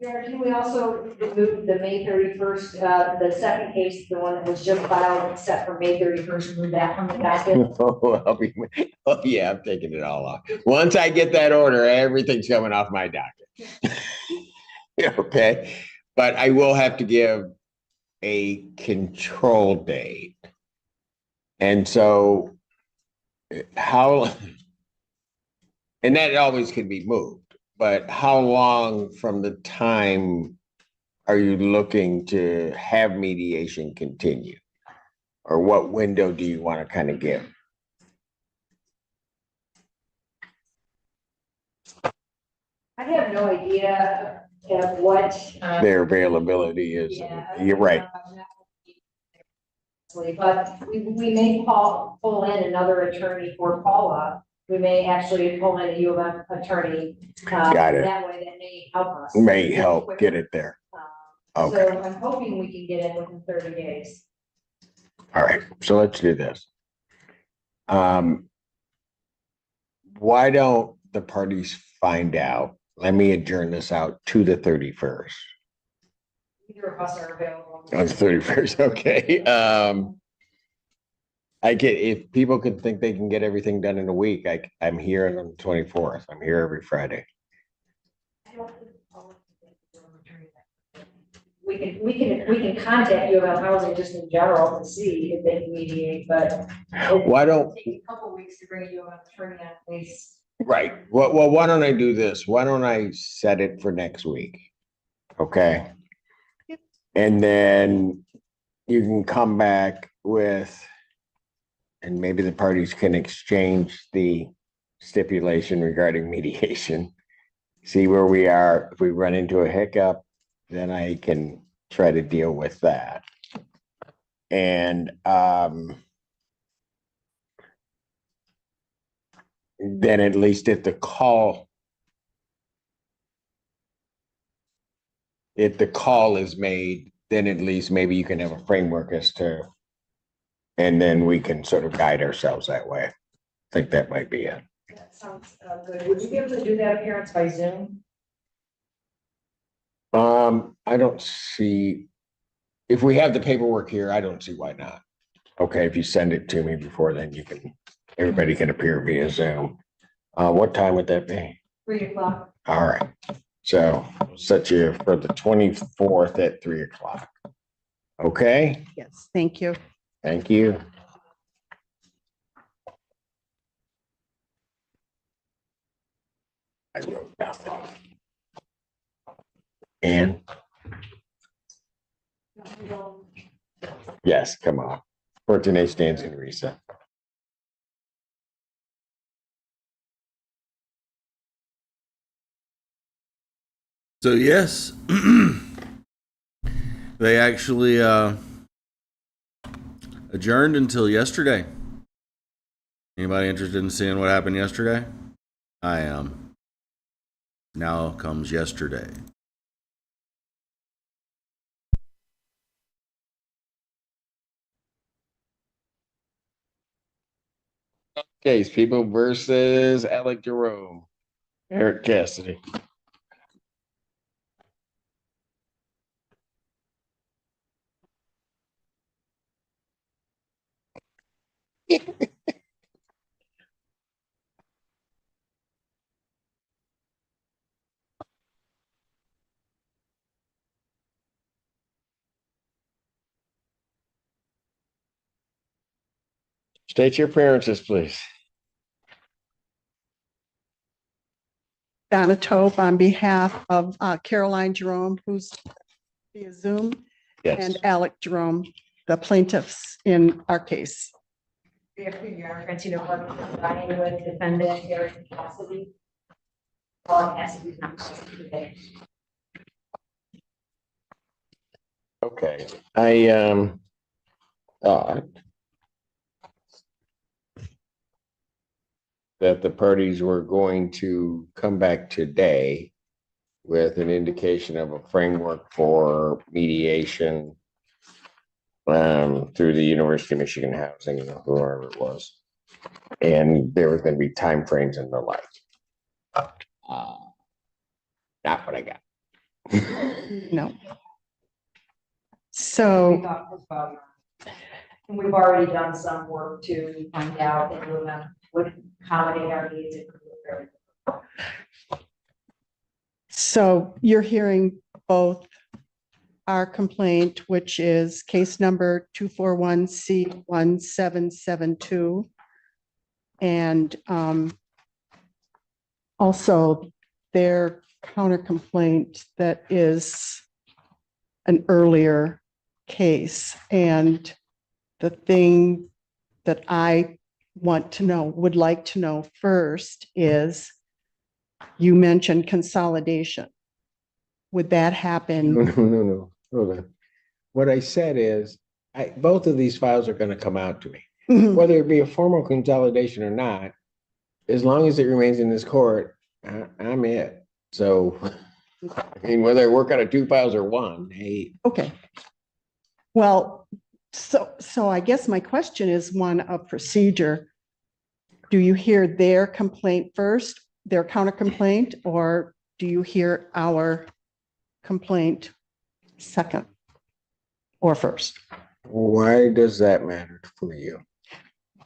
Mayor, can we also remove the May 31st, the second case, the one that was just filed, set for May 31st, remove that from the docket? oh yeah, I'm taking it all off. Once I get that order, everything's coming off my docket. Okay, but I will have to give a control date. And so how, and that always can be moved, but how long from the time are you looking to have mediation continue? Or what window do you want to kind of give? I have no idea of what. Their availability is. Yeah. You're right. But we may pull in another attorney for Paula. We may actually pull in a U of M attorney. Got it. That way that may help us. May help get it there. Okay. So I'm hoping we can get in within 30 days. All right, so let's do this. Why don't the parties find out? Let me adjourn this out to the 31st. Either of us are available. On the 31st, okay. If people could think they can get everything done in a week, I'm here on the 24th. I'm here every Friday. We can contact U of M Housing just in general to see if they can mediate, but. Why don't? It'll take a couple weeks to bring U of M attorney on place. Right. Well, why don't I do this? Why don't I set it for next week? Okay. Yep. And then you can come back with, and maybe the parties can exchange the stipulation regarding mediation. See where we are. If we run into a hiccup, then I can try to deal with that. And then at least if the call is made, then at least maybe you can have a framework as to, and then we can sort of guide ourselves that way. I think that might be it. That sounds good. Would you be able to do that appearance by Zoom? I don't see, if we have the paperwork here, I don't see why not. Okay, if you send it to me before then, everybody can appear via Zoom. What time would that be? 3:00. All right, so we'll set you for the 24th at 3:00. Okay, Yes, thank you. thank you. I wrote nothing. And yes, come on. Fortune stands in recess. So yes, they actually adjourned until yesterday. Anybody interested in seeing what happened yesterday? I am. Now comes yesterday. Case people versus Alec Jerome. Eric Cassidy. State your appearances, please. Donna Tope on behalf of Caroline Jerome, who's via Zoom, Yes. and Alec Jerome, the plaintiffs in our case. Francina, combining with defendant Eric Cassidy. Paul Cassidy's not today. Okay, I thought that the parties were going to come back today with an indication of a framework for mediation through the University of Michigan Housing, whoever it was. And there was going to be timeframes and the like. Not what I got. No. So, And we've already done some work to find out that would accommodate our needs. so you're hearing both our complaint, which is case number 241C1772. And also their counter complaint that is an earlier case. And the thing that I want to know, would like to know first is, you mentioned consolidation. Would that happen? No. Hold on. What I said is, both of these files are going to come out to me. Whether it be a formal consolidation or not, as long as it remains in this court, I'm it. So, I mean, whether I work out of two files or one, hey. Okay. Well, so I guess my question is one of procedure. Do you hear their complaint first, their counter complaint, or do you hear our complaint second or first? Why does that matter for you?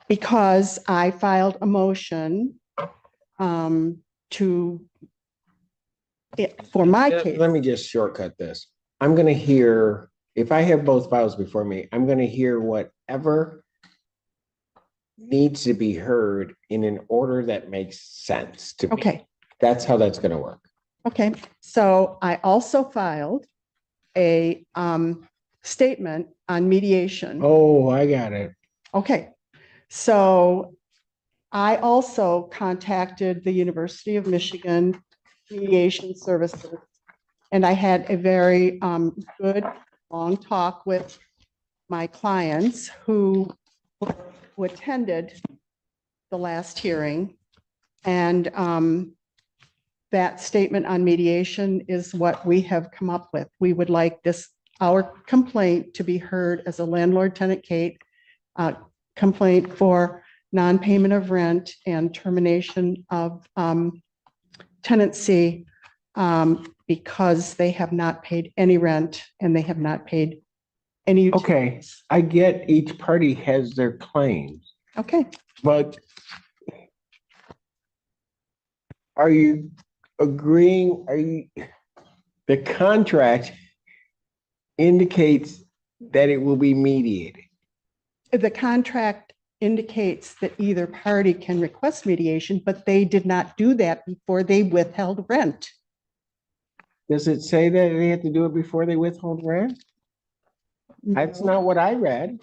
Because I filed a motion for my case. Let me just shortcut this. I'm going to hear, if I have both files before me, I'm going to hear whatever needs to be heard in an order that makes sense to me. Okay. That's how that's going to work. Okay, so I also filed a statement on mediation. Oh, I got it. Okay, so I also contacted the University of Michigan Mediation Services And I had a very good, long talk with my clients who attended the last hearing. And that statement on mediation is what we have come up with. We would like our complaint to be heard as a landlord-tenant complaint for non-payment of rent and termination of tenancy because they have not paid any rent and they have not paid any. Okay, I get each party has their claims, Okay, but are you agreeing, the contract indicates that it will be mediated. the contract indicates that either party can request mediation, but they did not do that before they withheld rent. Does it say that they have to do it before they withhold rent? That's not what I read.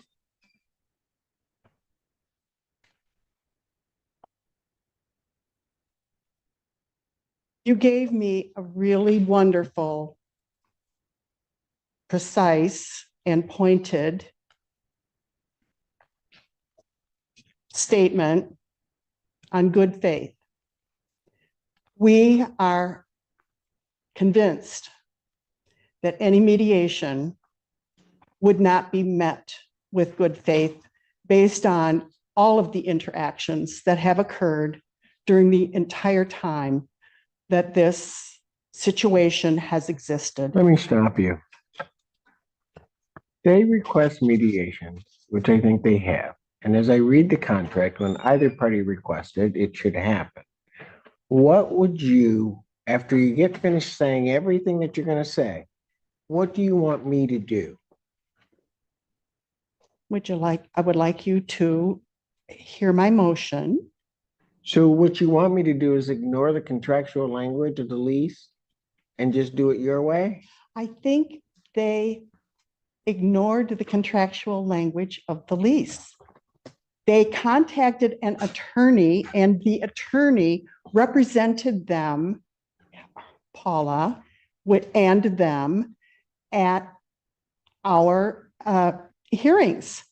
You gave me a really wonderful, precise, and pointed statement on good faith. We are convinced that any mediation would not be met with good faith based on all of the interactions that have occurred during the entire time that this situation has existed. Let me stop you. They request mediation, which I think they have. And as I read the contract, when either party requested, it should happen. What would you, after you get finished saying everything that you're going to say, what do you want me to do? I would like you to hear my motion. So what you want me to do is ignore the contractual language of the lease and just do it your way? I think they ignored the contractual language of the lease. They contacted an attorney and the attorney represented them, Paula, and them at our hearings.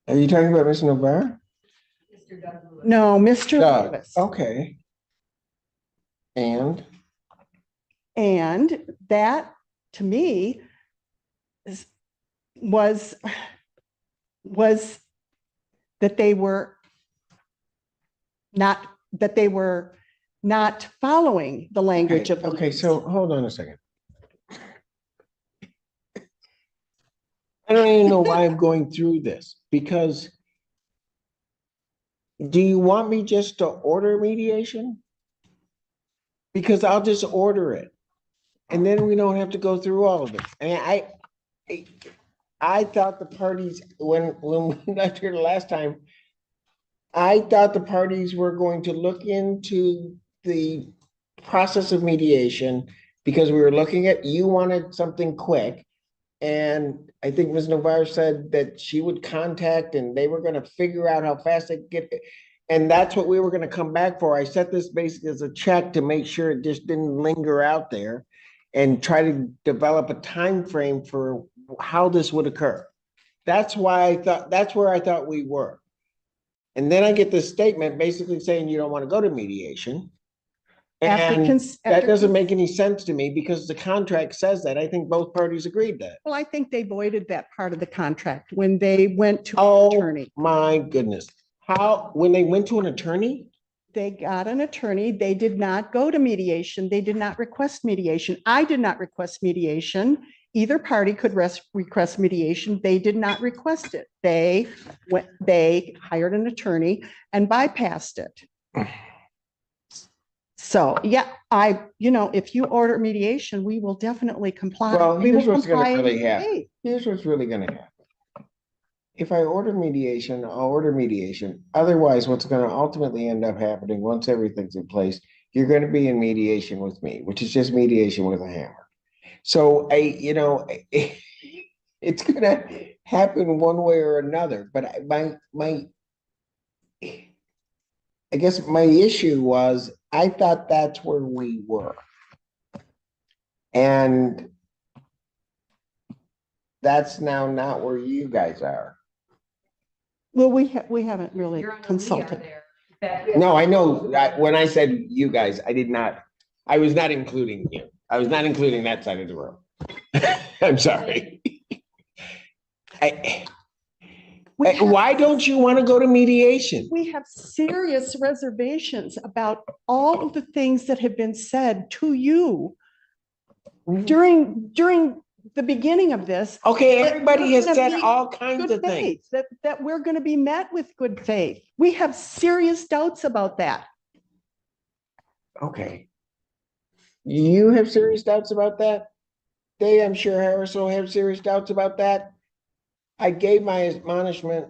Are you talking about Mr. Navarre? No, Mr. Doug, Lewis. okay. And And that, to me, was that they were not following the language of the okay, lease. so hold on a second. I don't even know why I'm going through this, because do you want me just to order mediation? Because I'll just order it. And then we don't have to go through all of it. I thought the parties, when we left here the last time, I thought the parties were going to look into the process of mediation because we were looking at, you wanted something quick. And I think Ms. Navarre said that she would contact and they were gonna figure out how fast they could get it. And that's what we were gonna come back for. I set this basically as a check to make sure it just didn't linger out there and try to develop a time frame for how this would occur. That's why that's where I thought we were. And then I get this statement basically saying you don't want to go to mediation. And that doesn't make any sense to me because the contract says that. I think both parties agreed that. Well, I think they voided that part of the contract when they went to an Oh, attorney. my goodness. How, when they went to an attorney? They got an attorney. They did not go to mediation. They did not request mediation. I did not request mediation. Either party could request mediation. They did not request it. They hired an attorney and bypassed it. So, yeah, if you order mediation, we will definitely comply. Well, We will here's what's gonna comply really in happen. faith. Here's what's really gonna happen. If I order mediation, I'll order mediation. Otherwise, what's gonna ultimately end up happening, once everything's in place, you're gonna be in mediation with me, which is just mediation with a hammer. So it's gonna happen one way or another, but I guess my issue was, I thought that's where we were. And that's now not where you guys are. Well, we haven't really You're on the consulted. there. That- No, I know, when I said you guys, I was not including you. I was not including that side of the room. I'm sorry. We have- Why don't you want to go to mediation? We have serious reservations about all of the things that have been said to you during the beginning of this. Okay, that everybody we're has gonna said be all kinds Good of things. faith, that we're going to be met with good faith. We have serious doubts about that. Okay. You have serious doubts about that? They, I'm sure Harris will have serious doubts about that. I gave my admonishment,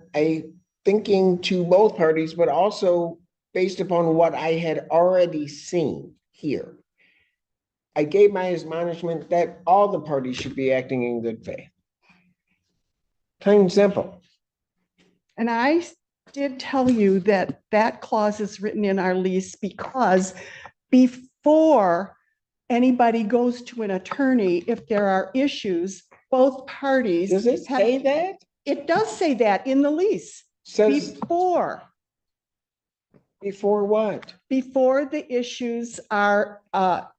thinking to both parties, but also based upon what I had already seen here. I gave my admonishment that all the parties should be acting in good faith. Plain and simple. And I did tell you that that clause is written in our lease because before anybody goes to an attorney, if there are issues, both parties. Does it say that? It does say that in the lease. Says Before what? the issues are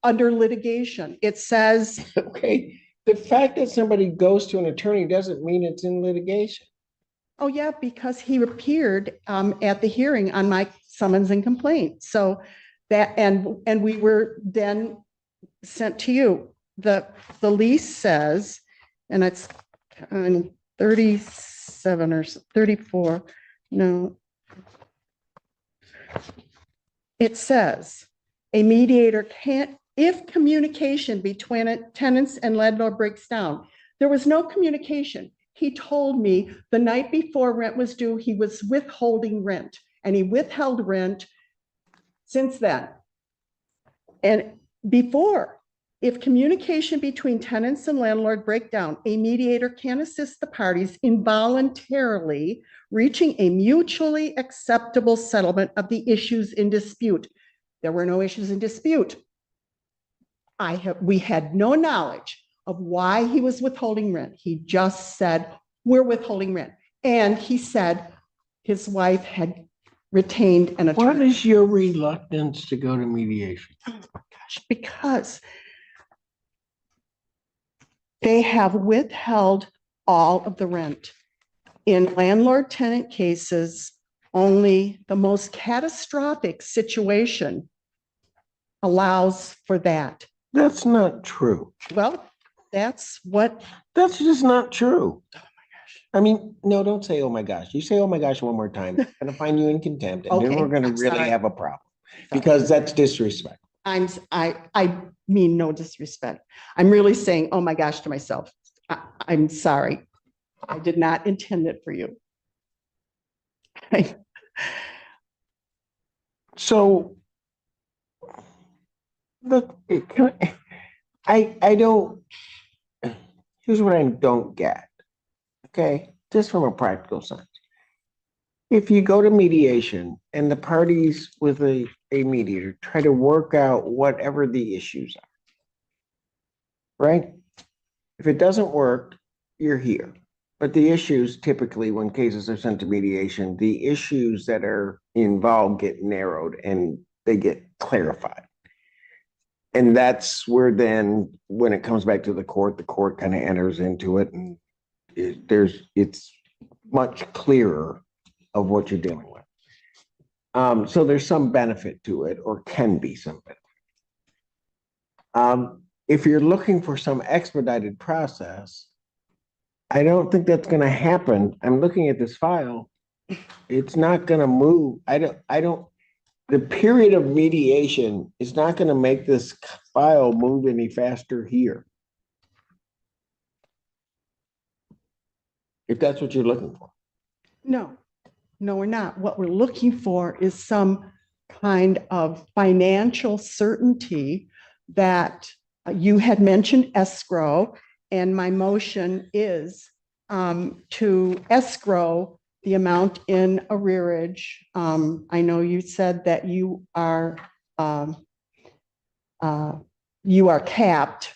under litigation. It says, Okay, the fact that somebody goes to an attorney doesn't mean it's in litigation. oh yeah, because he appeared at the hearing on my summons and complaint. So that, and we were then sent to you. The lease says, and it's on 37 or 34, no. It says, a mediator can't, if communication between tenants and landlord breaks down. There was no communication. He told me the night before rent was due, he was withholding rent, and he withheld rent since then. And before, if communication between tenants and landlord break down, a mediator can assist the parties in voluntarily reaching a mutually acceptable settlement of the issues in dispute. There were no issues in dispute. We had no knowledge of why he was withholding rent. He just said, we're withholding rent. And he said his wife had retained an attorney. What is your reluctance to go to mediation? Gosh, because they have withheld all of the rent. In landlord-tenant cases, only the most catastrophic situation allows for that. That's not true. Well, that's what, That's just not true. I mean, no, don't say, oh my gosh. You say, oh my gosh, one more time, I'm gonna find you in contempt, and then Okay, we're gonna I'm really sorry. have a problem. Because that's disrespect. I mean no disrespect. I'm really saying, oh my gosh, to myself. I'm sorry. I did not intend it for you. So. Look, I don't, here's what I don't get. Okay, just from a practical sense. If you go to mediation and the parties with a mediator try to work out whatever the issues are, right? If it doesn't work, you're here. But the issues typically, when cases are sent to mediation, the issues that are involved get narrowed and they get clarified. And that's where then, when it comes back to the court kind of enters into it, and it's much clearer of what you're dealing with. So there's some benefit to it, or can be some benefit. If you're looking for some expedited process, I don't think that's going to happen. I'm looking at this file. It's not going to move. The period of mediation is not going to make this file move any faster here. If that's what you're looking for. No, we're not. What we're looking for is some kind of financial certainty that you had mentioned escrow, and my motion is to escrow the amount in arrearage. I know you said that you are capped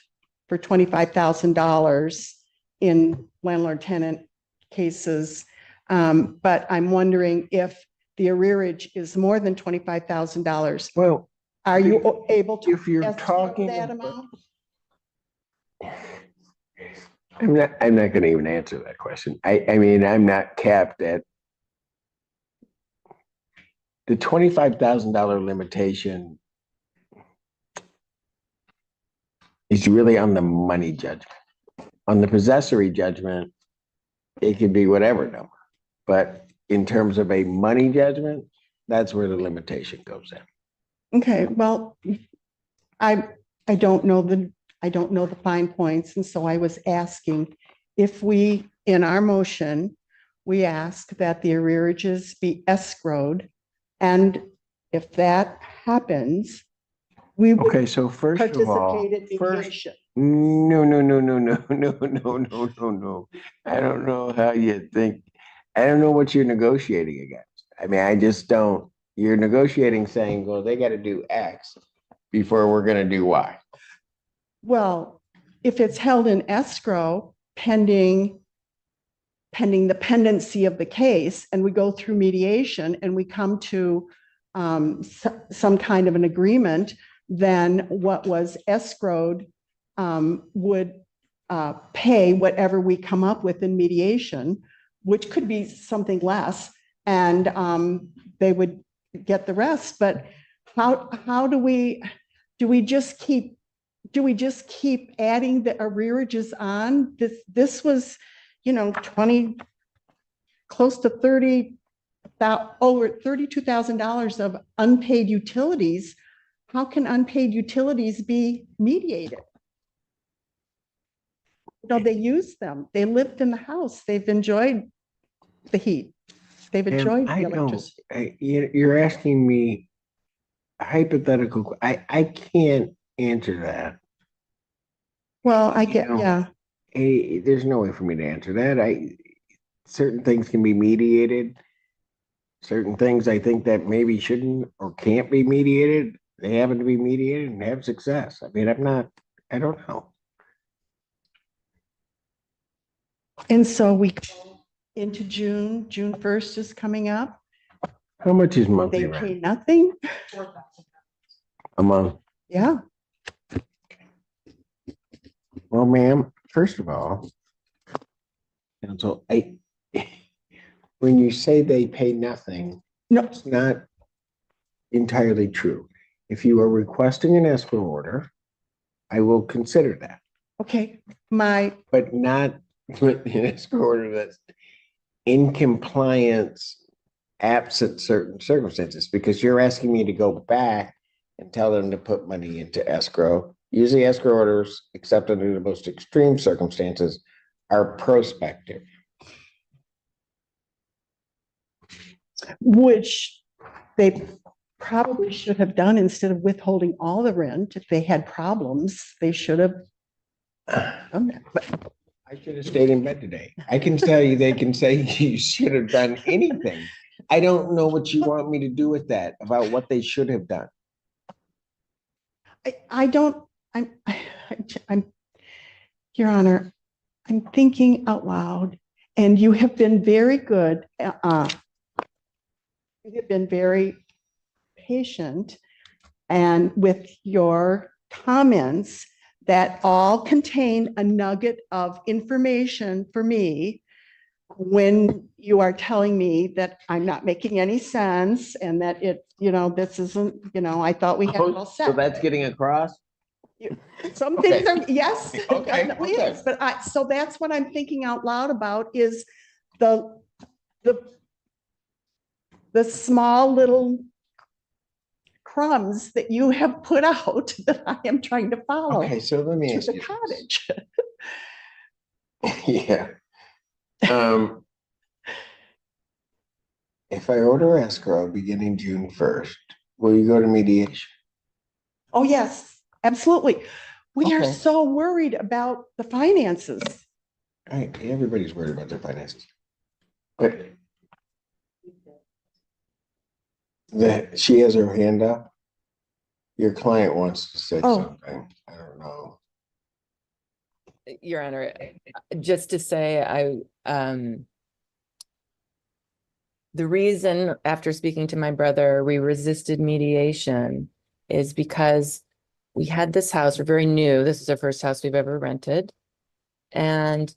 for $25,000 in landlord-tenant cases. But I'm wondering if the arrearage is more than $25,000. Well, Are you able to if you're estimate talking that about- amount? I'm not gonna even answer that question. I mean, I'm not capped at the $25,000 limitation is really on the money judgment. On the possessory judgment, it could be whatever number. But in terms of a money judgment, that's where the limitation goes in. Okay, well, I don't know the fine points, and so I was asking if we, in our motion, we ask that the arrearages be escrowed, and if that happens, we would Okay, so first of all, participate in mediation. no. I don't know how you think. I don't know what you're negotiating against. I mean, I just don't. You're negotiating saying, well, they got to do X before we're going to do Y. Well, if it's held in escrow pending the pendency of the case, and we go through mediation and we come to some kind of an agreement, then what was escrowed would pay whatever we come up with in mediation, which could be something less, and they would get the rest. But how do we just keep adding the arrearages on? This was, 20, close to over $32,000 of unpaid utilities. How can unpaid utilities be mediated? They use them. They lived in the house. They've enjoyed the heat. They've enjoyed the electricity. You're asking me a hypothetical. I can't answer that. Well, I get, You know, yeah. There's no way for me to answer that. Certain things can be mediated. Certain things I think that maybe shouldn't or can't be mediated. They happen to be mediated and have success. I mean, I don't know. And so we go into June 1st is coming up. How much is They monthly pay rent nothing. a month? Yeah. Well, ma'am, first of all, counsel, when you say they pay nothing, No, it's not entirely true. If you are requesting an escrow order, I will consider that, okay. but not with an escrow order that's in compliance absent certain circumstances, because you're asking me to go back and tell them to put money into escrow. Usually escrow orders, except under the most extreme circumstances, are prospective. Which they probably should have done instead of withholding all the rent. If they had problems, they should have done that. But I should have stayed in bed today. I can tell you, they can say you should have done anything. I don't know what you want me to do with that, about what they should have done. I don't, I'm, Your Honor, I'm thinking out loud, and you have been very good. You have been very patient and with your comments that all contain a nugget of information for me when you are telling me that I'm not making any sense and that this isn't, I thought we had it all set. So that's getting across? Some things Okay. are, yes, it Okay, definitely okay. is, but so that's what I'm thinking out loud about is the small little crumbs that you have put out that I am trying to follow Okay, so let me to ask the you this. cottage. Yeah. If I order escrow beginning June 1st, will you go to mediation? Oh, yes, absolutely. We are Okay. so worried about the finances. All right, everybody's worried about their finances. But she has her hand up. Your client wants to say Oh. something. I don't know. Your Honor, just to say, the reason after speaking to my brother, we resisted mediation is because we had this house, we're very new. This is our first house we've ever rented. And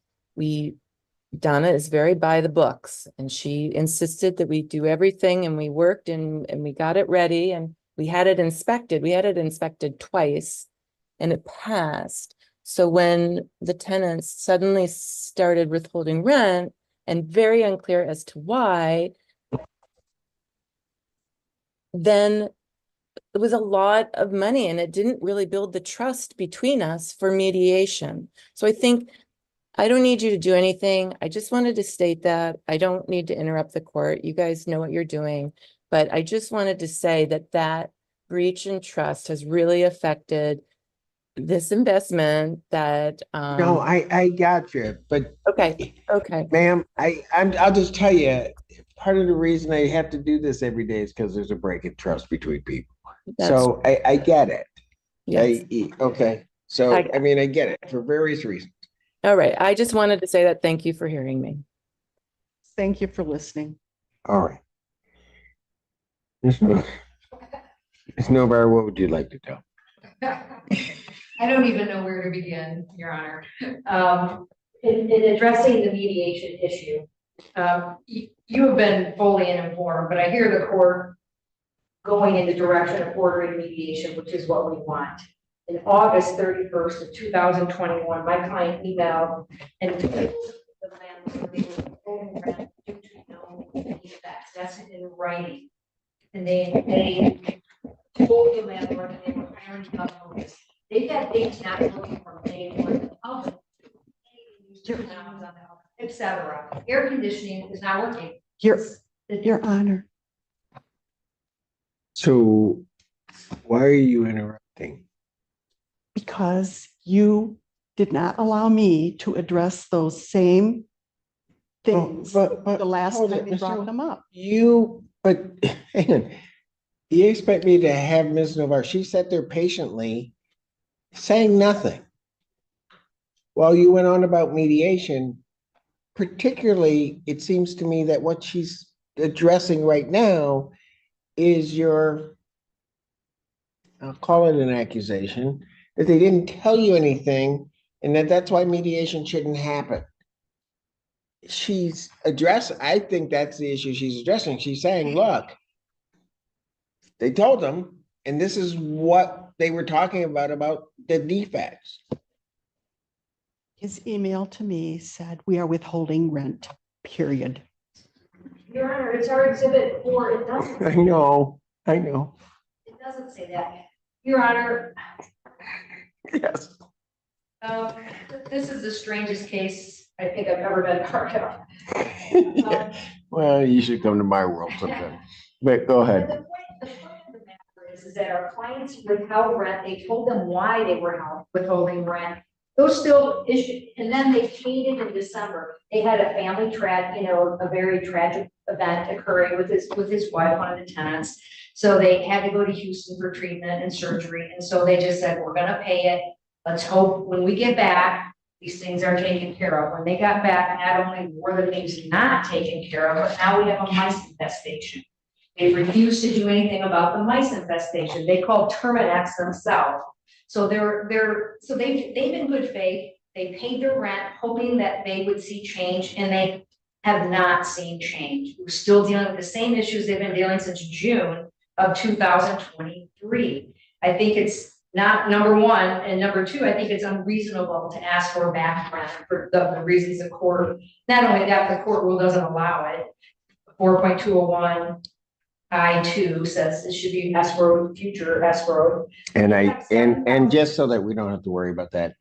Donna is very by the books, and she insisted that we do everything, and we worked and we got it ready, and we had it inspected. We had it inspected twice and it passed. So when the tenants suddenly started withholding rent and very unclear as to why, then it was a lot of money and it didn't really build the trust between us for mediation. So I think I don't need you to do anything. I just wanted to state that. I don't need to interrupt the court. You guys know what you're doing. But I just wanted to say that that breach in trust has really affected this investment that, No, I got you, but okay, ma'am, I'll just tell you, part of the reason I have to do this every day is because there's a break in trust between people. So I get it. yes. Okay, so I mean, I get it for various reasons. All right. I just wanted to say that. Thank you for hearing me. Thank you for listening. All right. Ms. Novar, what would you like to tell? I don't even know where to begin, Your Honor. In addressing the mediation issue, you have been fully informed, but I hear the court going in the direction of ordering mediation, which is what we want. In August 31st of 2021, my client emailed and told the landlord they were withholding rent due to no defects. That's in writing. And they told the landlord that they were hiring notice. They've had things not working from day one, etc. Air conditioning is not working. Your Honor. So why are you interrupting? Because you did not allow me to address those same things But the last hold time it, you Mr. brought them up. But hang on. You expect me to have Ms. Novar, she sat there patiently saying nothing while you went on about mediation. Particularly, it seems to me that what she's addressing right now is I'll call it an accusation, that they didn't tell you anything and that's why mediation shouldn't happen. I think that's the issue she's addressing. She's saying, look, they told them, and this is what they were talking about the defects. His email to me said, we are withholding rent, period. Your Honor, it's our exhibit 4. It doesn't. I know. It doesn't say that. Your Honor. Yes. This is the strangest case I think I've ever been part of. Well, you should come to my world sometime. But go ahead. The point of the matter is that our clients withheld rent. They told them why they were withholding rent. Those still issued, and then they paid it in December. They had a family a very tragic event occurring with his wife, one of the tenants. So they had to go to Houston for treatment and surgery. And so they just said, we're gonna pay it. Let's hope when we get back, these things are taken care of. When they got back, not only were the things not taken care of, but now we have a mice infestation. They refused to do anything about the mice infestation. They called Terminex themselves. So they've been good faith. They paid their rent, hoping that they would see change, and they have not seen change. We're still dealing with the same issues they've been dealing since June of 2023. I think it's not number one, and number two, I think it's unreasonable to ask for back rent for the reasons the court, not only that, the court rule doesn't allow it. 4.201 I2 says it should be escrow, future escrow. And just so that we don't have to worry about that,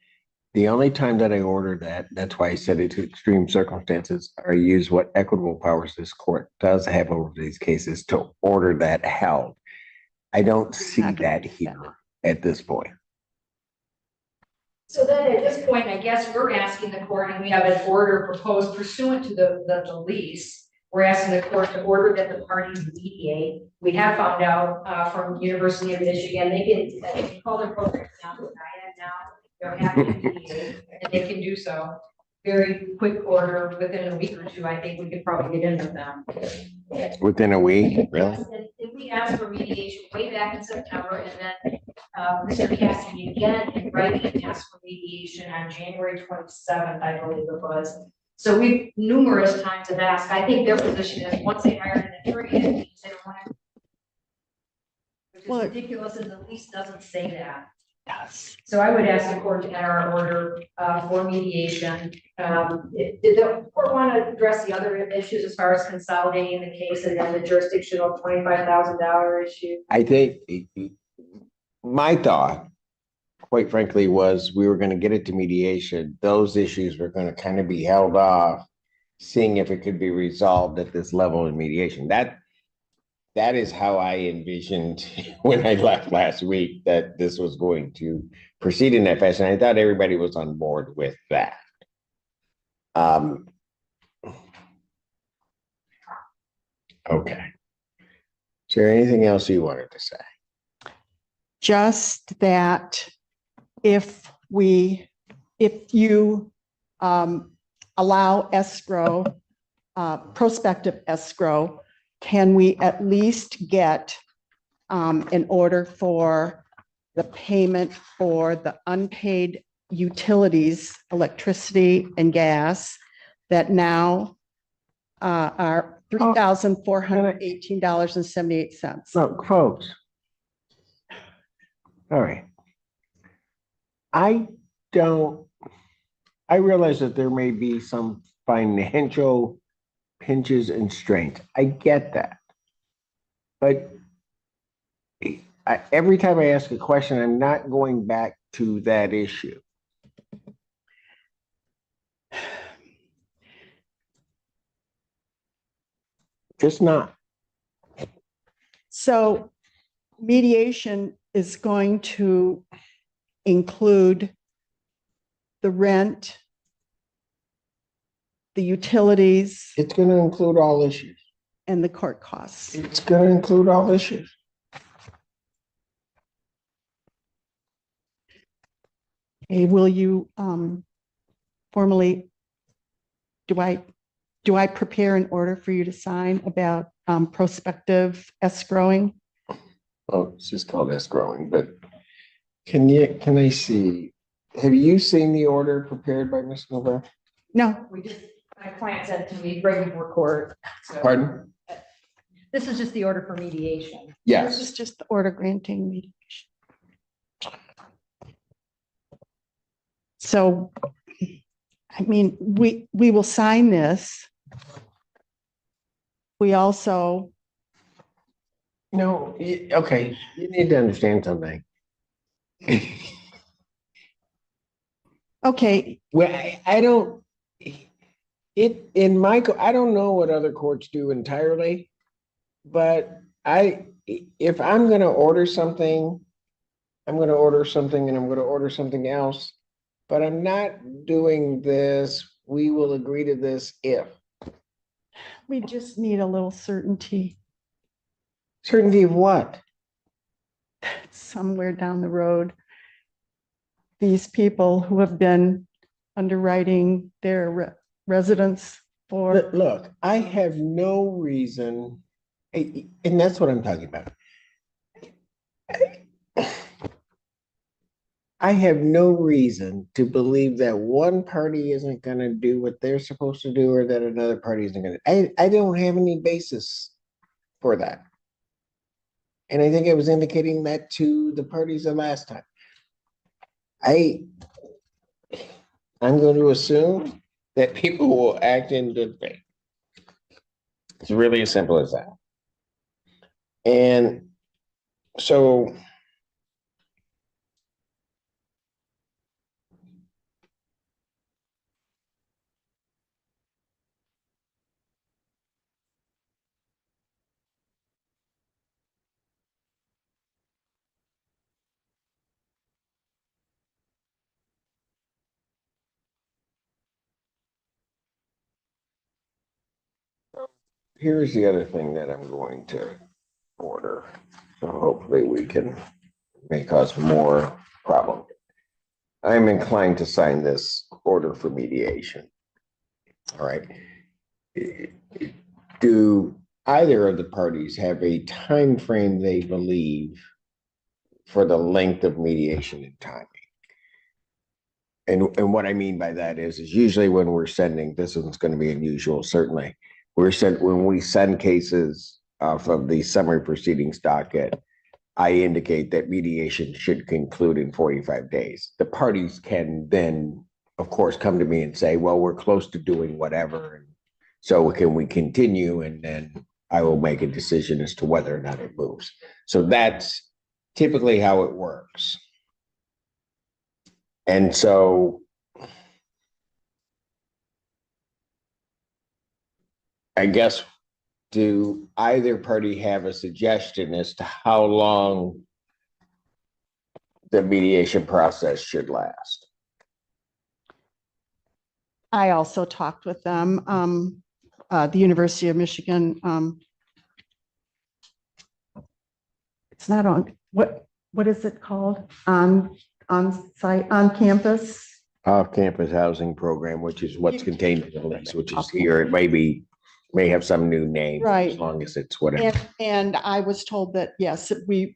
the only time that I ordered that's why I said it to extreme circumstances, I use what equitable powers this court does have over these cases to order that held. I don't see that here at this point. So then at this point, I guess we're asking the court, and we have an order proposed pursuant to the lease. We're asking the court to order that the parties mediate. We have found out from University of Michigan, they call their program now, now. they're happy to mediate, and they can do so. Very quick order, within a week or two, I think we could probably get into them. Within a week, really? And we asked for mediation way back in September, and then Mr. Cassidy again in writing asked for mediation on January 27th, I believe it was. So we've numerous times have asked. I think their position is once they hired an attorney, it means they don't want to. Which Well, is ridiculous, and the lease doesn't say that. Yes. So I would ask the court to enter our order for mediation. Did the court want to address the other issues as far as consolidating the case and then the jurisdictional $25,000 issue? I think my thought, quite frankly, was we were gonna get it to mediation. Those issues were gonna kind of be held off, seeing if it could be resolved at this level in mediation. That is how I envisioned when I left last week, that this was going to proceed in that fashion. I thought everybody was on board with that. Okay. Is there anything else you wanted to say? Just that if you allow escrow, prospective escrow, can we at least get an order for the payment for the unpaid utilities, electricity and gas that now are $3,418.78. Look, folks. All right. I realize that there may be some financial pinches and strains. I get that. But every time I ask a question, I'm not going back to that issue. Just not. So mediation is going to include the rent, the utilities, It's going to include all issues. and the court costs. It's going to include all issues. Okay, will you formally, do I prepare an order for you to sign about prospective escrowing? Oh, it's just called escrowing, but can I see, have you seen the order prepared by Ms. Novak? No, My client sent it to me right before court. So Pardon? this is just the order for mediation. this Yes. is just the order granting mediation. So, I mean, we will sign this. We also, No, okay, you need to understand something. okay, Well, I don't, I don't know what other courts do entirely, but if I'm gonna order something, I'm gonna order something and I'm gonna order something else, but I'm not doing this, we will agree to this if. we just need a little certainty Certainty of what? somewhere down the road. These people who have been underwriting their residence for, Look, I have no reason, and that's what I'm talking about. I have no reason to believe that one party isn't gonna do what they're supposed to do or that another party isn't gonna. I don't have any basis for that. And I think I was indicating that to the parties the last time. I'm going to assume that people will act in good faith. It's really as simple as that. And so here's the other thing that I'm going to order. So hopefully we can may cause more problem. I'm inclined to sign this order for mediation. All right. Do either of the parties have a time frame they believe for the length of mediation and timing? And what I mean by that is usually when we're sending, this one's going to be unusual, certainly. When we send cases off of the summary proceedings docket, I indicate that mediation should conclude in 45 days. The parties can then, of course, come to me and say, well, we're close to doing whatever. And so can we continue? And then I will make a decision as to whether or not it moves. So that's typically how it works. And so I guess, do either party have a suggestion as to how long the mediation process should last? I also talked with them, the University of Michigan. It's not on, what is it called? On site, on campus? Off-campus housing program, which is what's contained in the lease, which is here. It may have some new name. Right. As long as it's whatever. And I was told that, yes, we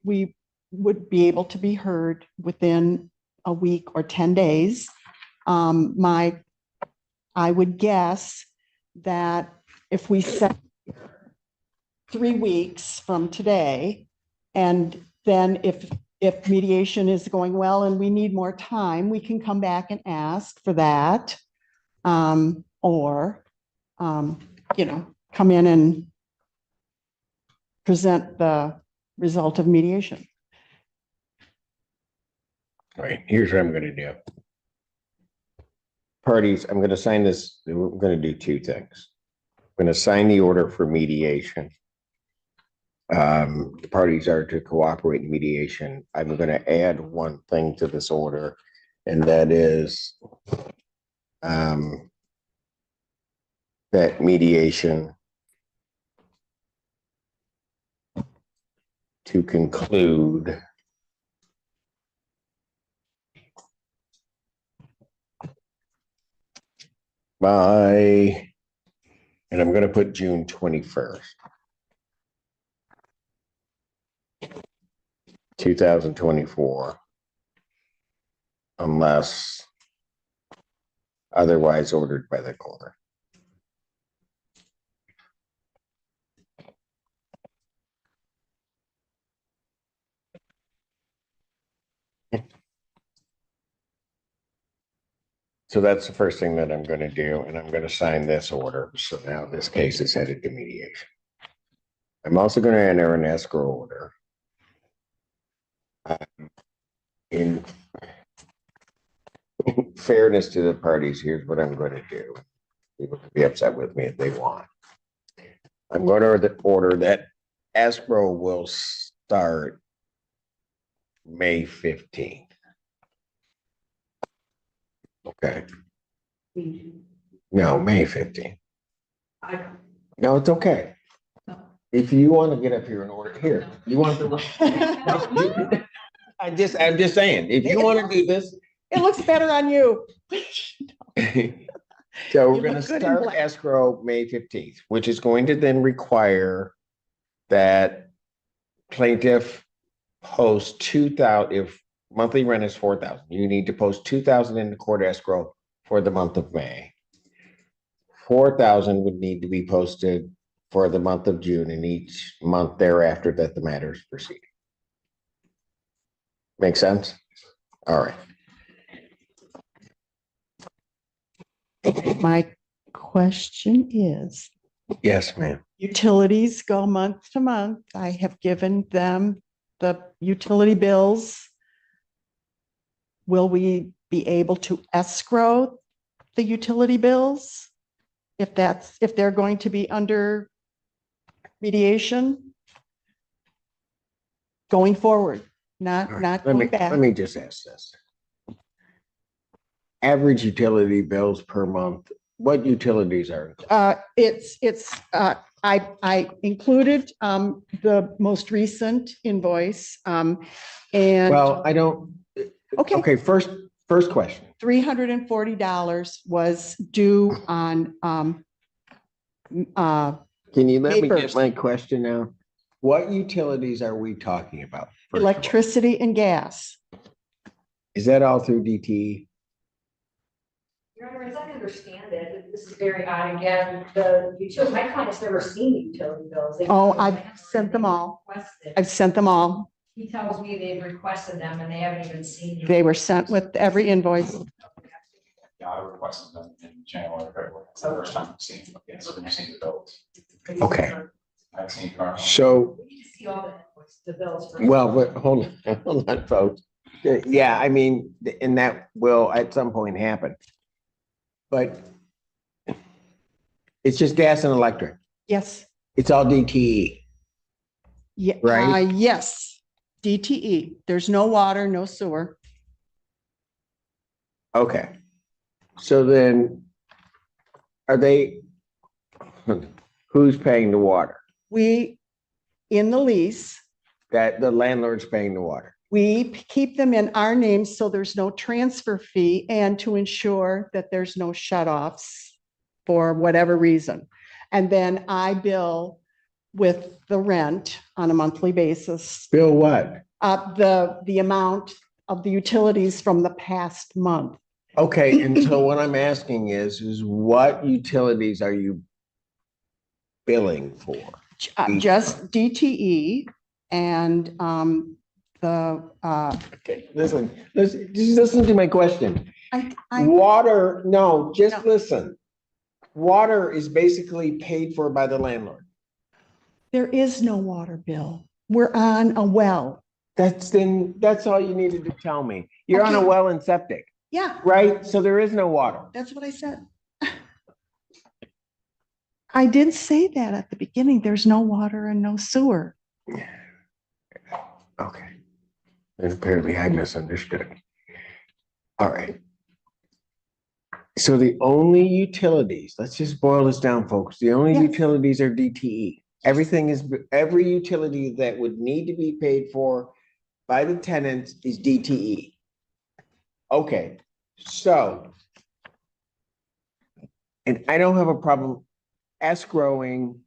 would be able to be heard within a week or 10 days. I would guess that if we set 3 weeks from today, and then if mediation is going well and we need more time, we can come back and ask for that. Or come in and present the result of mediation. All right, here's what I'm gonna do. Parties, I'm gonna sign this, we're gonna do 2 things. I'm gonna sign the order for mediation. The parties are to cooperate in mediation. I'm gonna add one thing to this order, and that is that mediation to conclude by, and I'm going to put June 21st, 2024, unless otherwise ordered by the court. So that's the first thing that I'm going to do, and I'm going to sign this order. So now this case is headed to mediation. I'm also going to enter an escrow order. In fairness to the parties, here's what I'm going to do. People can be upset with me if they want. I'm going to order that escrow will start May 15th. Okay. No, May 15th. No, it's okay. If you want to get up here and order here, you want to. I'm just saying, if you want to do this. It looks better on you. So we're You going to look good in start black. escrow May 15th, which is going to then require that plaintiff post 2,000, if monthly rent is 4,000, you need to post 2,000 in the court escrow for the month of May. 4,000 would need to be posted for the month of June and each month thereafter that the matter is proceeding. Make sense? All right. My question is, Yes, ma'am. utilities go month to month. I have given them the utility bills. Will we be able to escrow the utility bills? If they're going to be under mediation? Going forward, not going back. Let me just ask this. Average utility bills per month, what utilities are included? I included the most recent invoice, and Well, I don't, okay, okay, first First question. $340 was due on, Can you let May me get 1st. my question now? What utilities are we talking about? first of all? electricity and gas. Is that all through DTE? Your Honor, as I understand it, this is very odd again, the utility, my client's never seen the utility bills. Oh, I've sent them all. Requested. I've sent them all. He tells me they've requested them and they haven't even seen them. They were sent with every invoice. Yeah, I requested them in January, February. It's the first time I've seen them. Yes, we've seen the bills. Okay. I've seen cars. So, We need to see all the bills. first. well, but hold on, folks. Yeah, I mean, and that will at some point happen. But it's just gas and electric. Yes. It's all DTE. Yeah. Right. Yes. DTE. There's no water, no sewer. Okay. So then, are they, who's paying the water? We, in the lease, That the landlord's paying the water? we keep them in our names so there's no transfer fee and to ensure that there's no shut-offs for whatever reason. And then I bill with the rent on a monthly basis, Bill what? the amount of the utilities from the past month. Okay, and so what I'm asking is what utilities are you billing for? Just DTE and Okay, listen, just listen to my question. I, Water, no, just No. listen. Water is basically paid for by the landlord. there is no water bill. We're on a well. That's all you needed to tell me. You're on a Okay. well and septic, Yeah, right? So there is no water. that's what I said. I did say that at the beginning. There's no water and no sewer. Okay. And apparently I misunderstood. All right. So the only utilities, let's just boil this down, folks. The only Yes. utilities are DTE. Every utility that would need to be paid for by the tenants is DTE. Okay, so. And I don't have a problem escrowing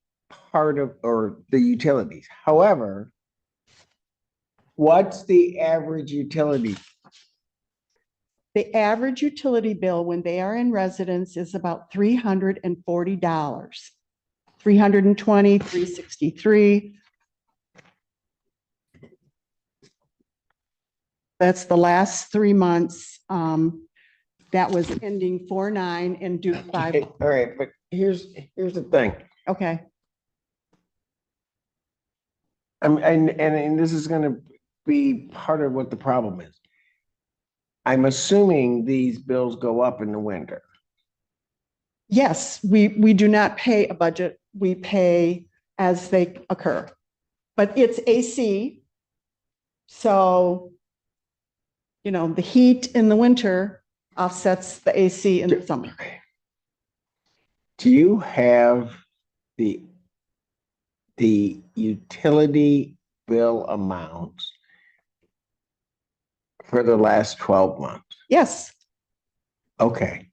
part of, or the utilities. However, what's the average utility? The average utility bill when they are in residence is about $340. 320, 363. That's the last 3 months. That was ending 4/9 and due 5. Okay, all right, but here's the thing. Okay, And this is gonna be part of what the problem is. I'm assuming these bills go up in the winter. yes, we do not pay a budget. We pay as they occur. But it's AC. So, the heat in the winter offsets the AC in the summer. Do you have the utility bill amounts for the last 12 months? Yes, Okay.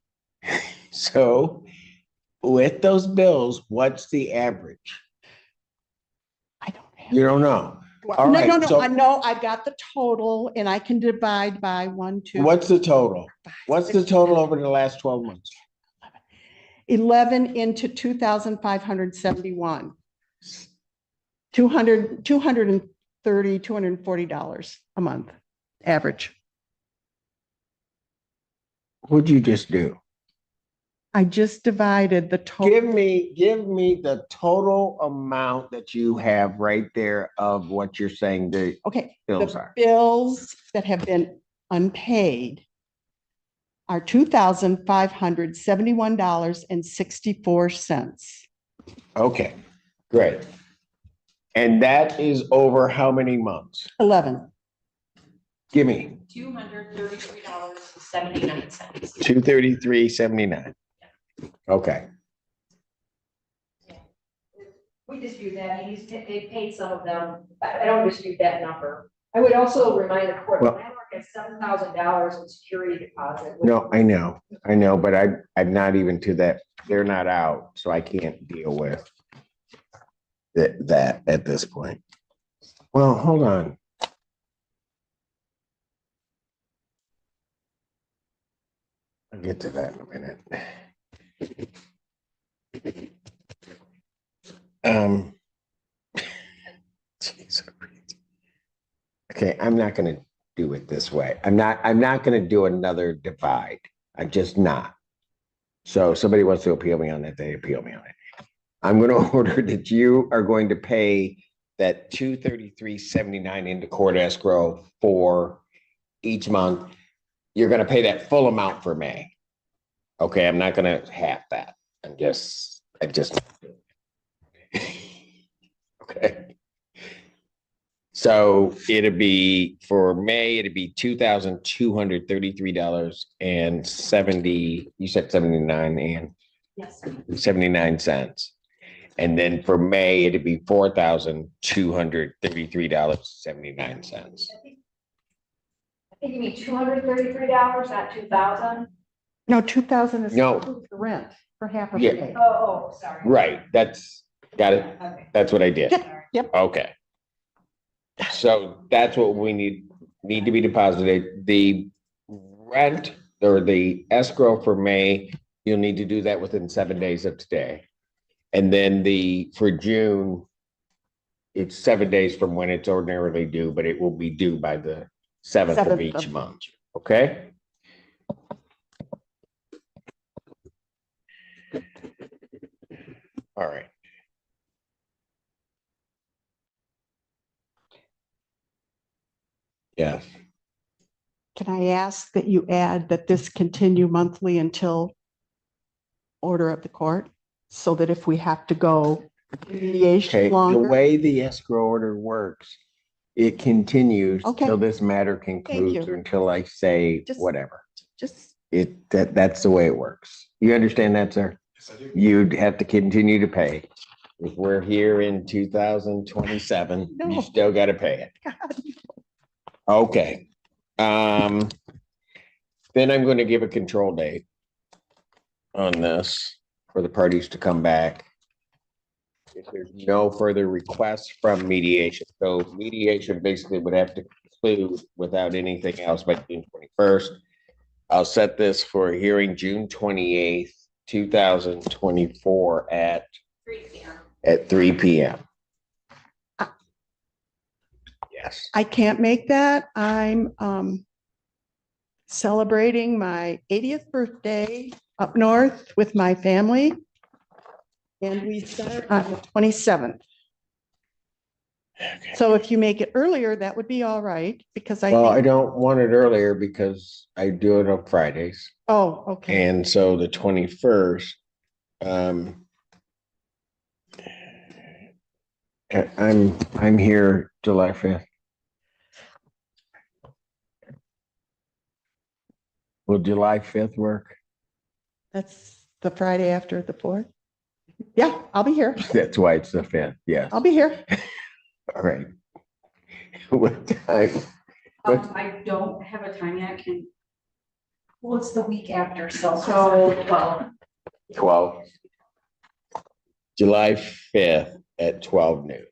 So with those bills, what's the average? I don't have. You don't know. Well, All no, right, no, no, so- I know, I got the total and I can divide by 1, 2. What's the total? What's the 6, total over the last 12 months? 11 into 2,571. $230, $240 a month, average. What'd you just do? I just divided the total. Give me the total amount that you have right there of what you're saying the Okay, bills the are. bills that have been unpaid are $2,571.64. Okay, great. And that is over how many months? 11. Give me $233.79. 233.79. Okay, We dispute that. They paid some of them. I don't dispute that number. I would also remind the court, the Well- landlord at $7,000 in security deposit. No, I know, but I'm not even to that, they're not out, so I can't deal with that at this point. Well, hold on. I'll get to that in a minute. Jeez. Okay, I'm not gonna do it this way. I'm not gonna do another divide. I'm just not. So if somebody wants to appeal me on that, they appeal me on it. I'm gonna order that you are going to pay that $233.79 into court escrow for each month. You're gonna pay that full amount for May. Okay, I'm not gonna half that. I just. Okay. So it'd be, for May, it'd be $2,233.70, you said 79, and Yes. 79 cents. And then for May, it'd be $4,233.79. I think you mean $233, not 2,000? No, 2,000 is No. the rent for half of Yeah. May. Oh, sorry. Right, got it. Okay. That's what I did. Yep. Okay. So that's what we need to be deposited. The rent or the escrow for May, you'll need to do that within 7 days of today. And then for June, it's 7 days from when it's ordinarily due, but it will be due by the 7th of 7th each of- month. Okay? All right. Yeah. Can I ask that you add that this continue monthly until order of the court? So that if we have to go mediation Okay, the longer? way the escrow order works, it continues Okay. till this matter concludes you. or until I say Just- whatever. Just, That's the way it works. You understand that, sir? Yes, I do. You'd have to continue to pay. If we're here in 2027, No. you still gotta pay it. God, Okay. Then I'm gonna give a control date on this for the parties to come back. If there's no further requests from mediation, so mediation basically would have to conclude without anything else by June 21st. I'll set this for a hearing June 28th, 2024 at 3 p.m. Yes. I can't make that. I'm celebrating my 80th birthday up north with my family. And we start on the 27th. Okay. So if you make it earlier, that would be all right, because I Well, I think, don't want it earlier because I do it on Fridays. oh, okay. And so the 21st, I'm here July 5th. Will July 5th work? That's the Friday after the 4th. Yeah, I'll be here. That's why it's the 5th, yes. I'll be here. All right. What time? I don't have a time yet, well, it's the week after, so, well, 12. July 5th at 12 noon.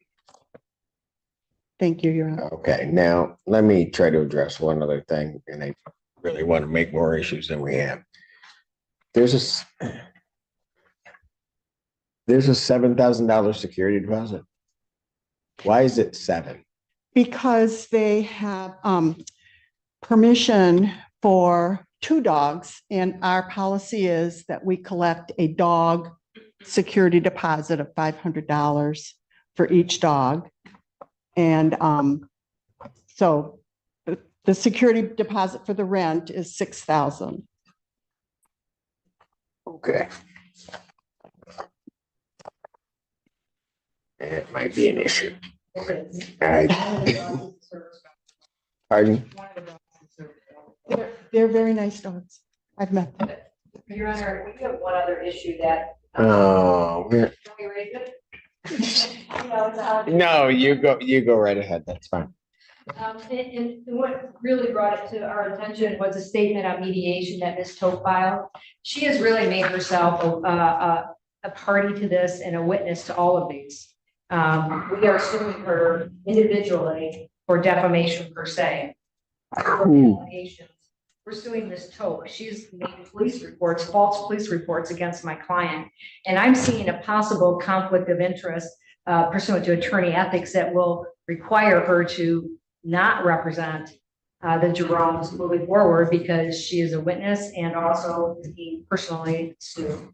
Thank you, Your Honor. Okay, now let me try to address one other thing, and I really want to make more issues than we have. There's a $7,000 security deposit. Why is it 7? Because they have permission for 2 dogs, and our policy is that we collect a dog security deposit of $500 for each dog. And so the security deposit for the rent is 6,000. Okay. It might be an issue. All right. Pardon? They're very nice dogs. I've met them. Your Honor, we have one other issue that. Oh, we're- Can we raise it? You know, it's out. no, you go right ahead. That's fine. And what really brought it to our attention was a statement on mediation that Ms. Toth filed. She has really made herself a party to this and a witness to all of these. We are suing her individually for defamation per se. Allegations. We're suing Ms. Toth. She's made police reports, false police reports against my client. And I'm seeing a possible conflict of interest pursuant to attorney ethics that will require her to not represent the Jeromes moving forward because she is a witness and also be personally sued.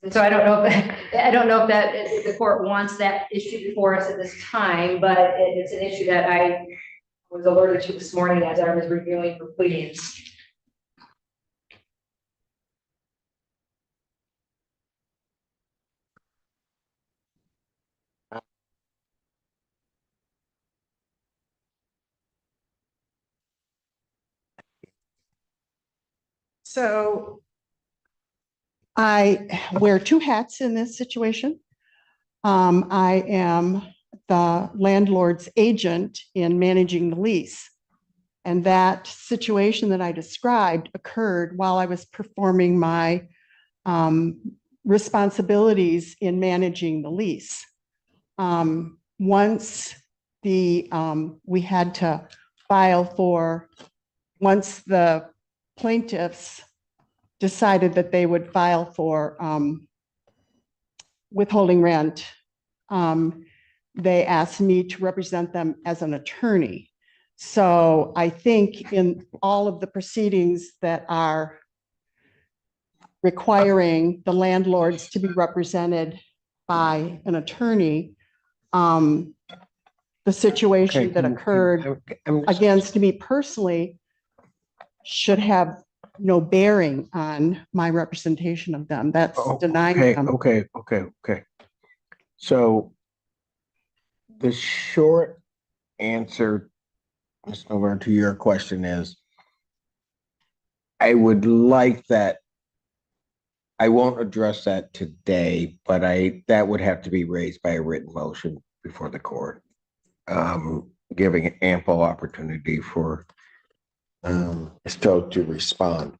And so I don't know if the court wants that issue before us at this time, but it's an issue that I was alerted to this morning as I was reviewing for pleadings. So I wear two hats in this situation. I am the landlord's agent in managing the lease. And that situation that I described occurred while I was performing my responsibilities in managing the lease. Once we had to file for, once the plaintiffs decided that they would file for withholding rent, they asked me to represent them as an attorney. So I think in all of the proceedings that are requiring the landlords to be represented by an attorney, the situation that occurred against me personally should have no bearing on my representation of them. That's denying them. Okay. So the short answer, Ms. Nover, to your question is, I would like that. I won't address that today, but that would have to be raised by a written motion before the court, giving ample opportunity for Ms. Toth to respond.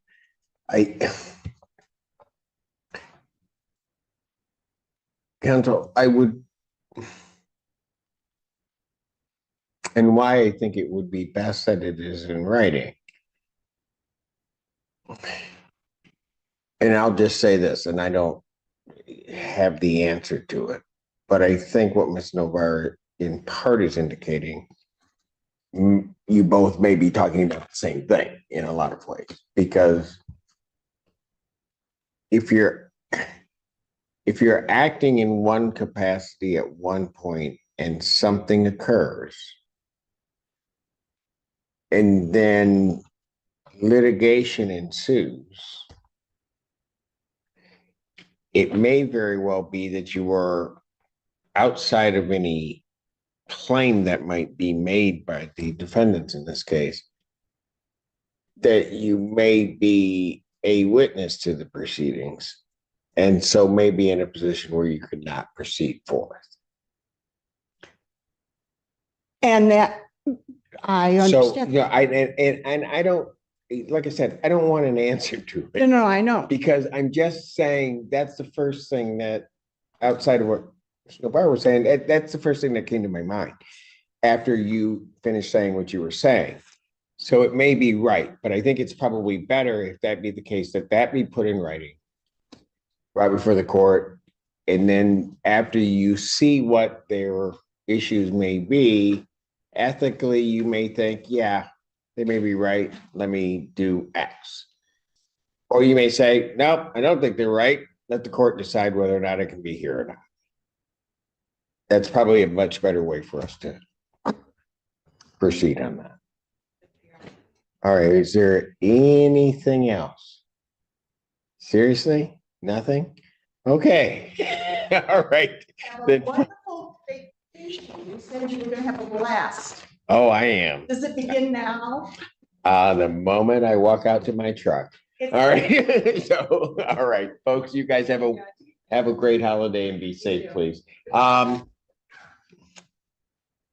Counsel, I would, and why I think it would be best that it is in writing. And I'll just say this, and I don't have the answer to it, but I think what Ms. Novar in part is indicating, you both may be talking about the same thing in a lot of ways, because if you're acting in one capacity at one point and something occurs, and then litigation ensues, it may very well be that you were outside of any claim that might be made by the defendants in this case, that you may be a witness to the proceedings, and so may be in a position where you could not proceed forth. And that I understand. So, I don't, like I said, I don't want an answer to it. No, I know. Because I'm just saying that's the first thing that, outside of what Mr. Novar was saying, that's the first thing that came to my mind after you finished saying what you were saying. So it may be right, but I think it's probably better if that be the case, that be put in writing right before the court. And then after you see what their issues may be, ethically, you may think, yeah, they may be right. Let me do X. Or you may say, nope, I don't think they're right. Let the court decide whether or not it can be here or not. That's probably a much better way for us to proceed on that. All right, is there anything else? Seriously? Nothing? Okay. All right. Then- Wonderful vacation. You said you were going to have a blast. Oh, I am. Does it begin now? The moment I walk out to my truck. All right. So, all right, folks, you guys have a great holiday and be safe, please. Mr.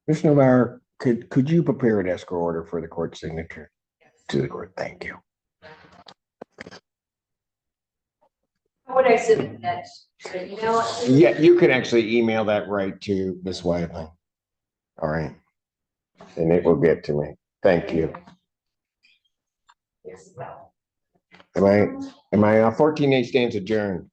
Novar, could you prepare an escrow order for the court signature? To the court, thank you. How would I submit that? Should I email it? Yeah, you can actually email that right to Ms. Wyman. All right. And it will get to me. Thank you. Yes, well. Am I, 14A stands adjourned?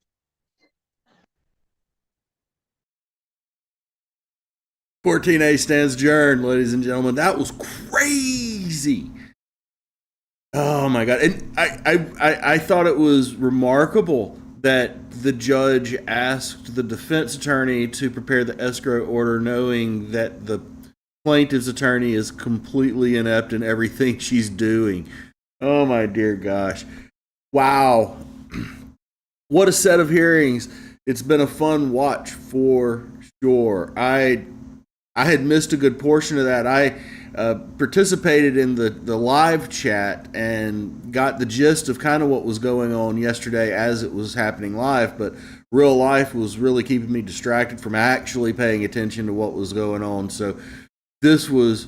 14A stands adjourned, ladies and gentlemen. That was crazy. Oh my God. And I thought it was remarkable that the judge asked the defense attorney to prepare the escrow order knowing that the plaintiff's attorney is completely inept in everything she's doing. Oh my dear gosh. Wow. What a set of hearings. It's been a fun watch for sure. I had missed a good portion of that. I participated in the live chat and got the gist of kind of what was going on yesterday as it was happening live, but real life was really keeping me distracted from actually paying attention to what was going on. So this was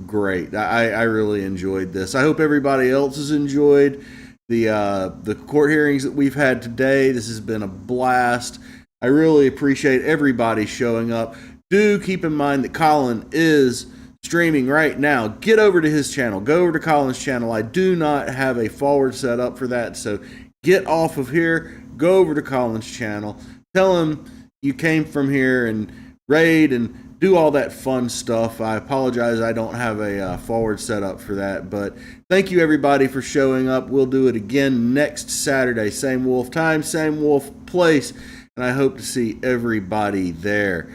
great. I really enjoyed this. I hope everybody else has enjoyed the court hearings that we've had today. This has been a blast. I really appreciate everybody showing up. Do keep in mind that Colin is streaming right now. Get over to his channel. Go over to Colin's channel. I do not have a forward set up for that, so get off of here. Go over to Colin's channel. Tell him you came from here and raid and do all that fun stuff. I apologize I don't have a forward set up for that, but thank you everybody for showing up. We'll do it again next Saturday. Same wolf time, same wolf place, and I hope to see everybody there.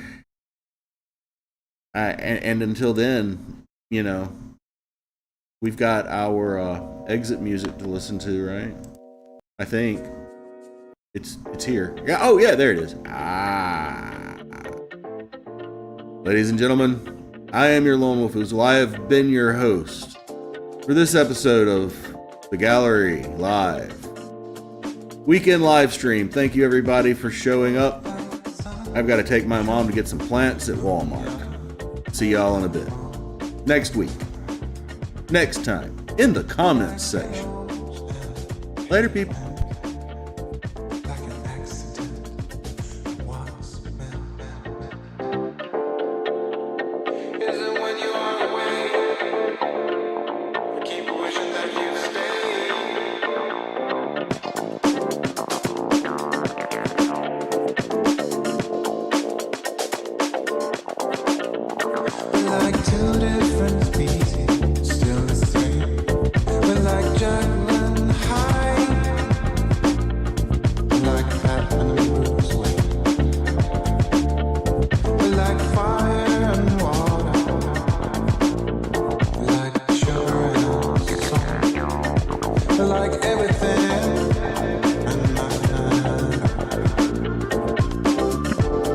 And until then, you know, we've got our exit music to listen to, right? I think it's here. Yeah. Oh yeah, there it is. Ladies and gentlemen, I am your Lone Wolf Oozle. I have been your host for this episode of The Gallery Live Weekend Live Stream. Thank you everybody for showing up. I've got to take my mom to get some plants at Walmart. See y'all in a bit. Next week. Next time. In the comments section. Later, people.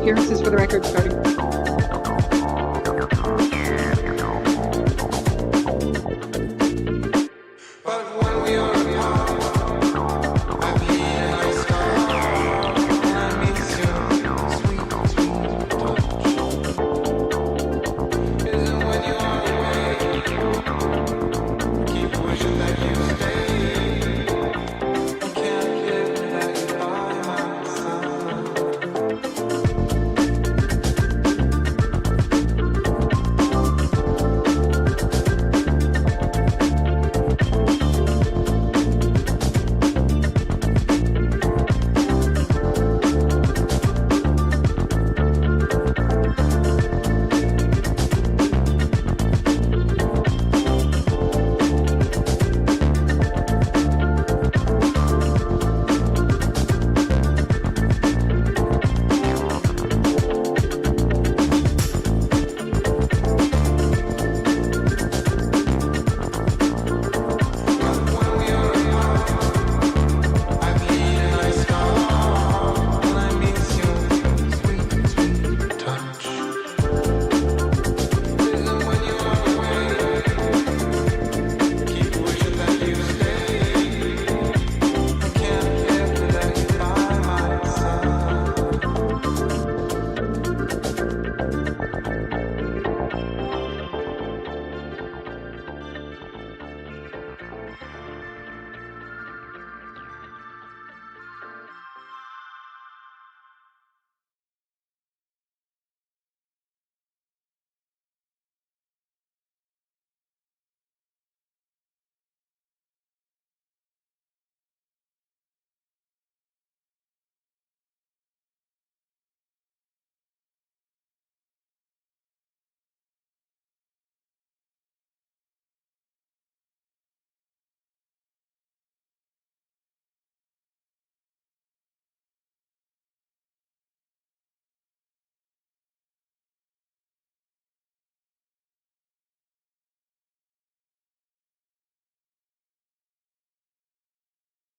Appearances for the record starting.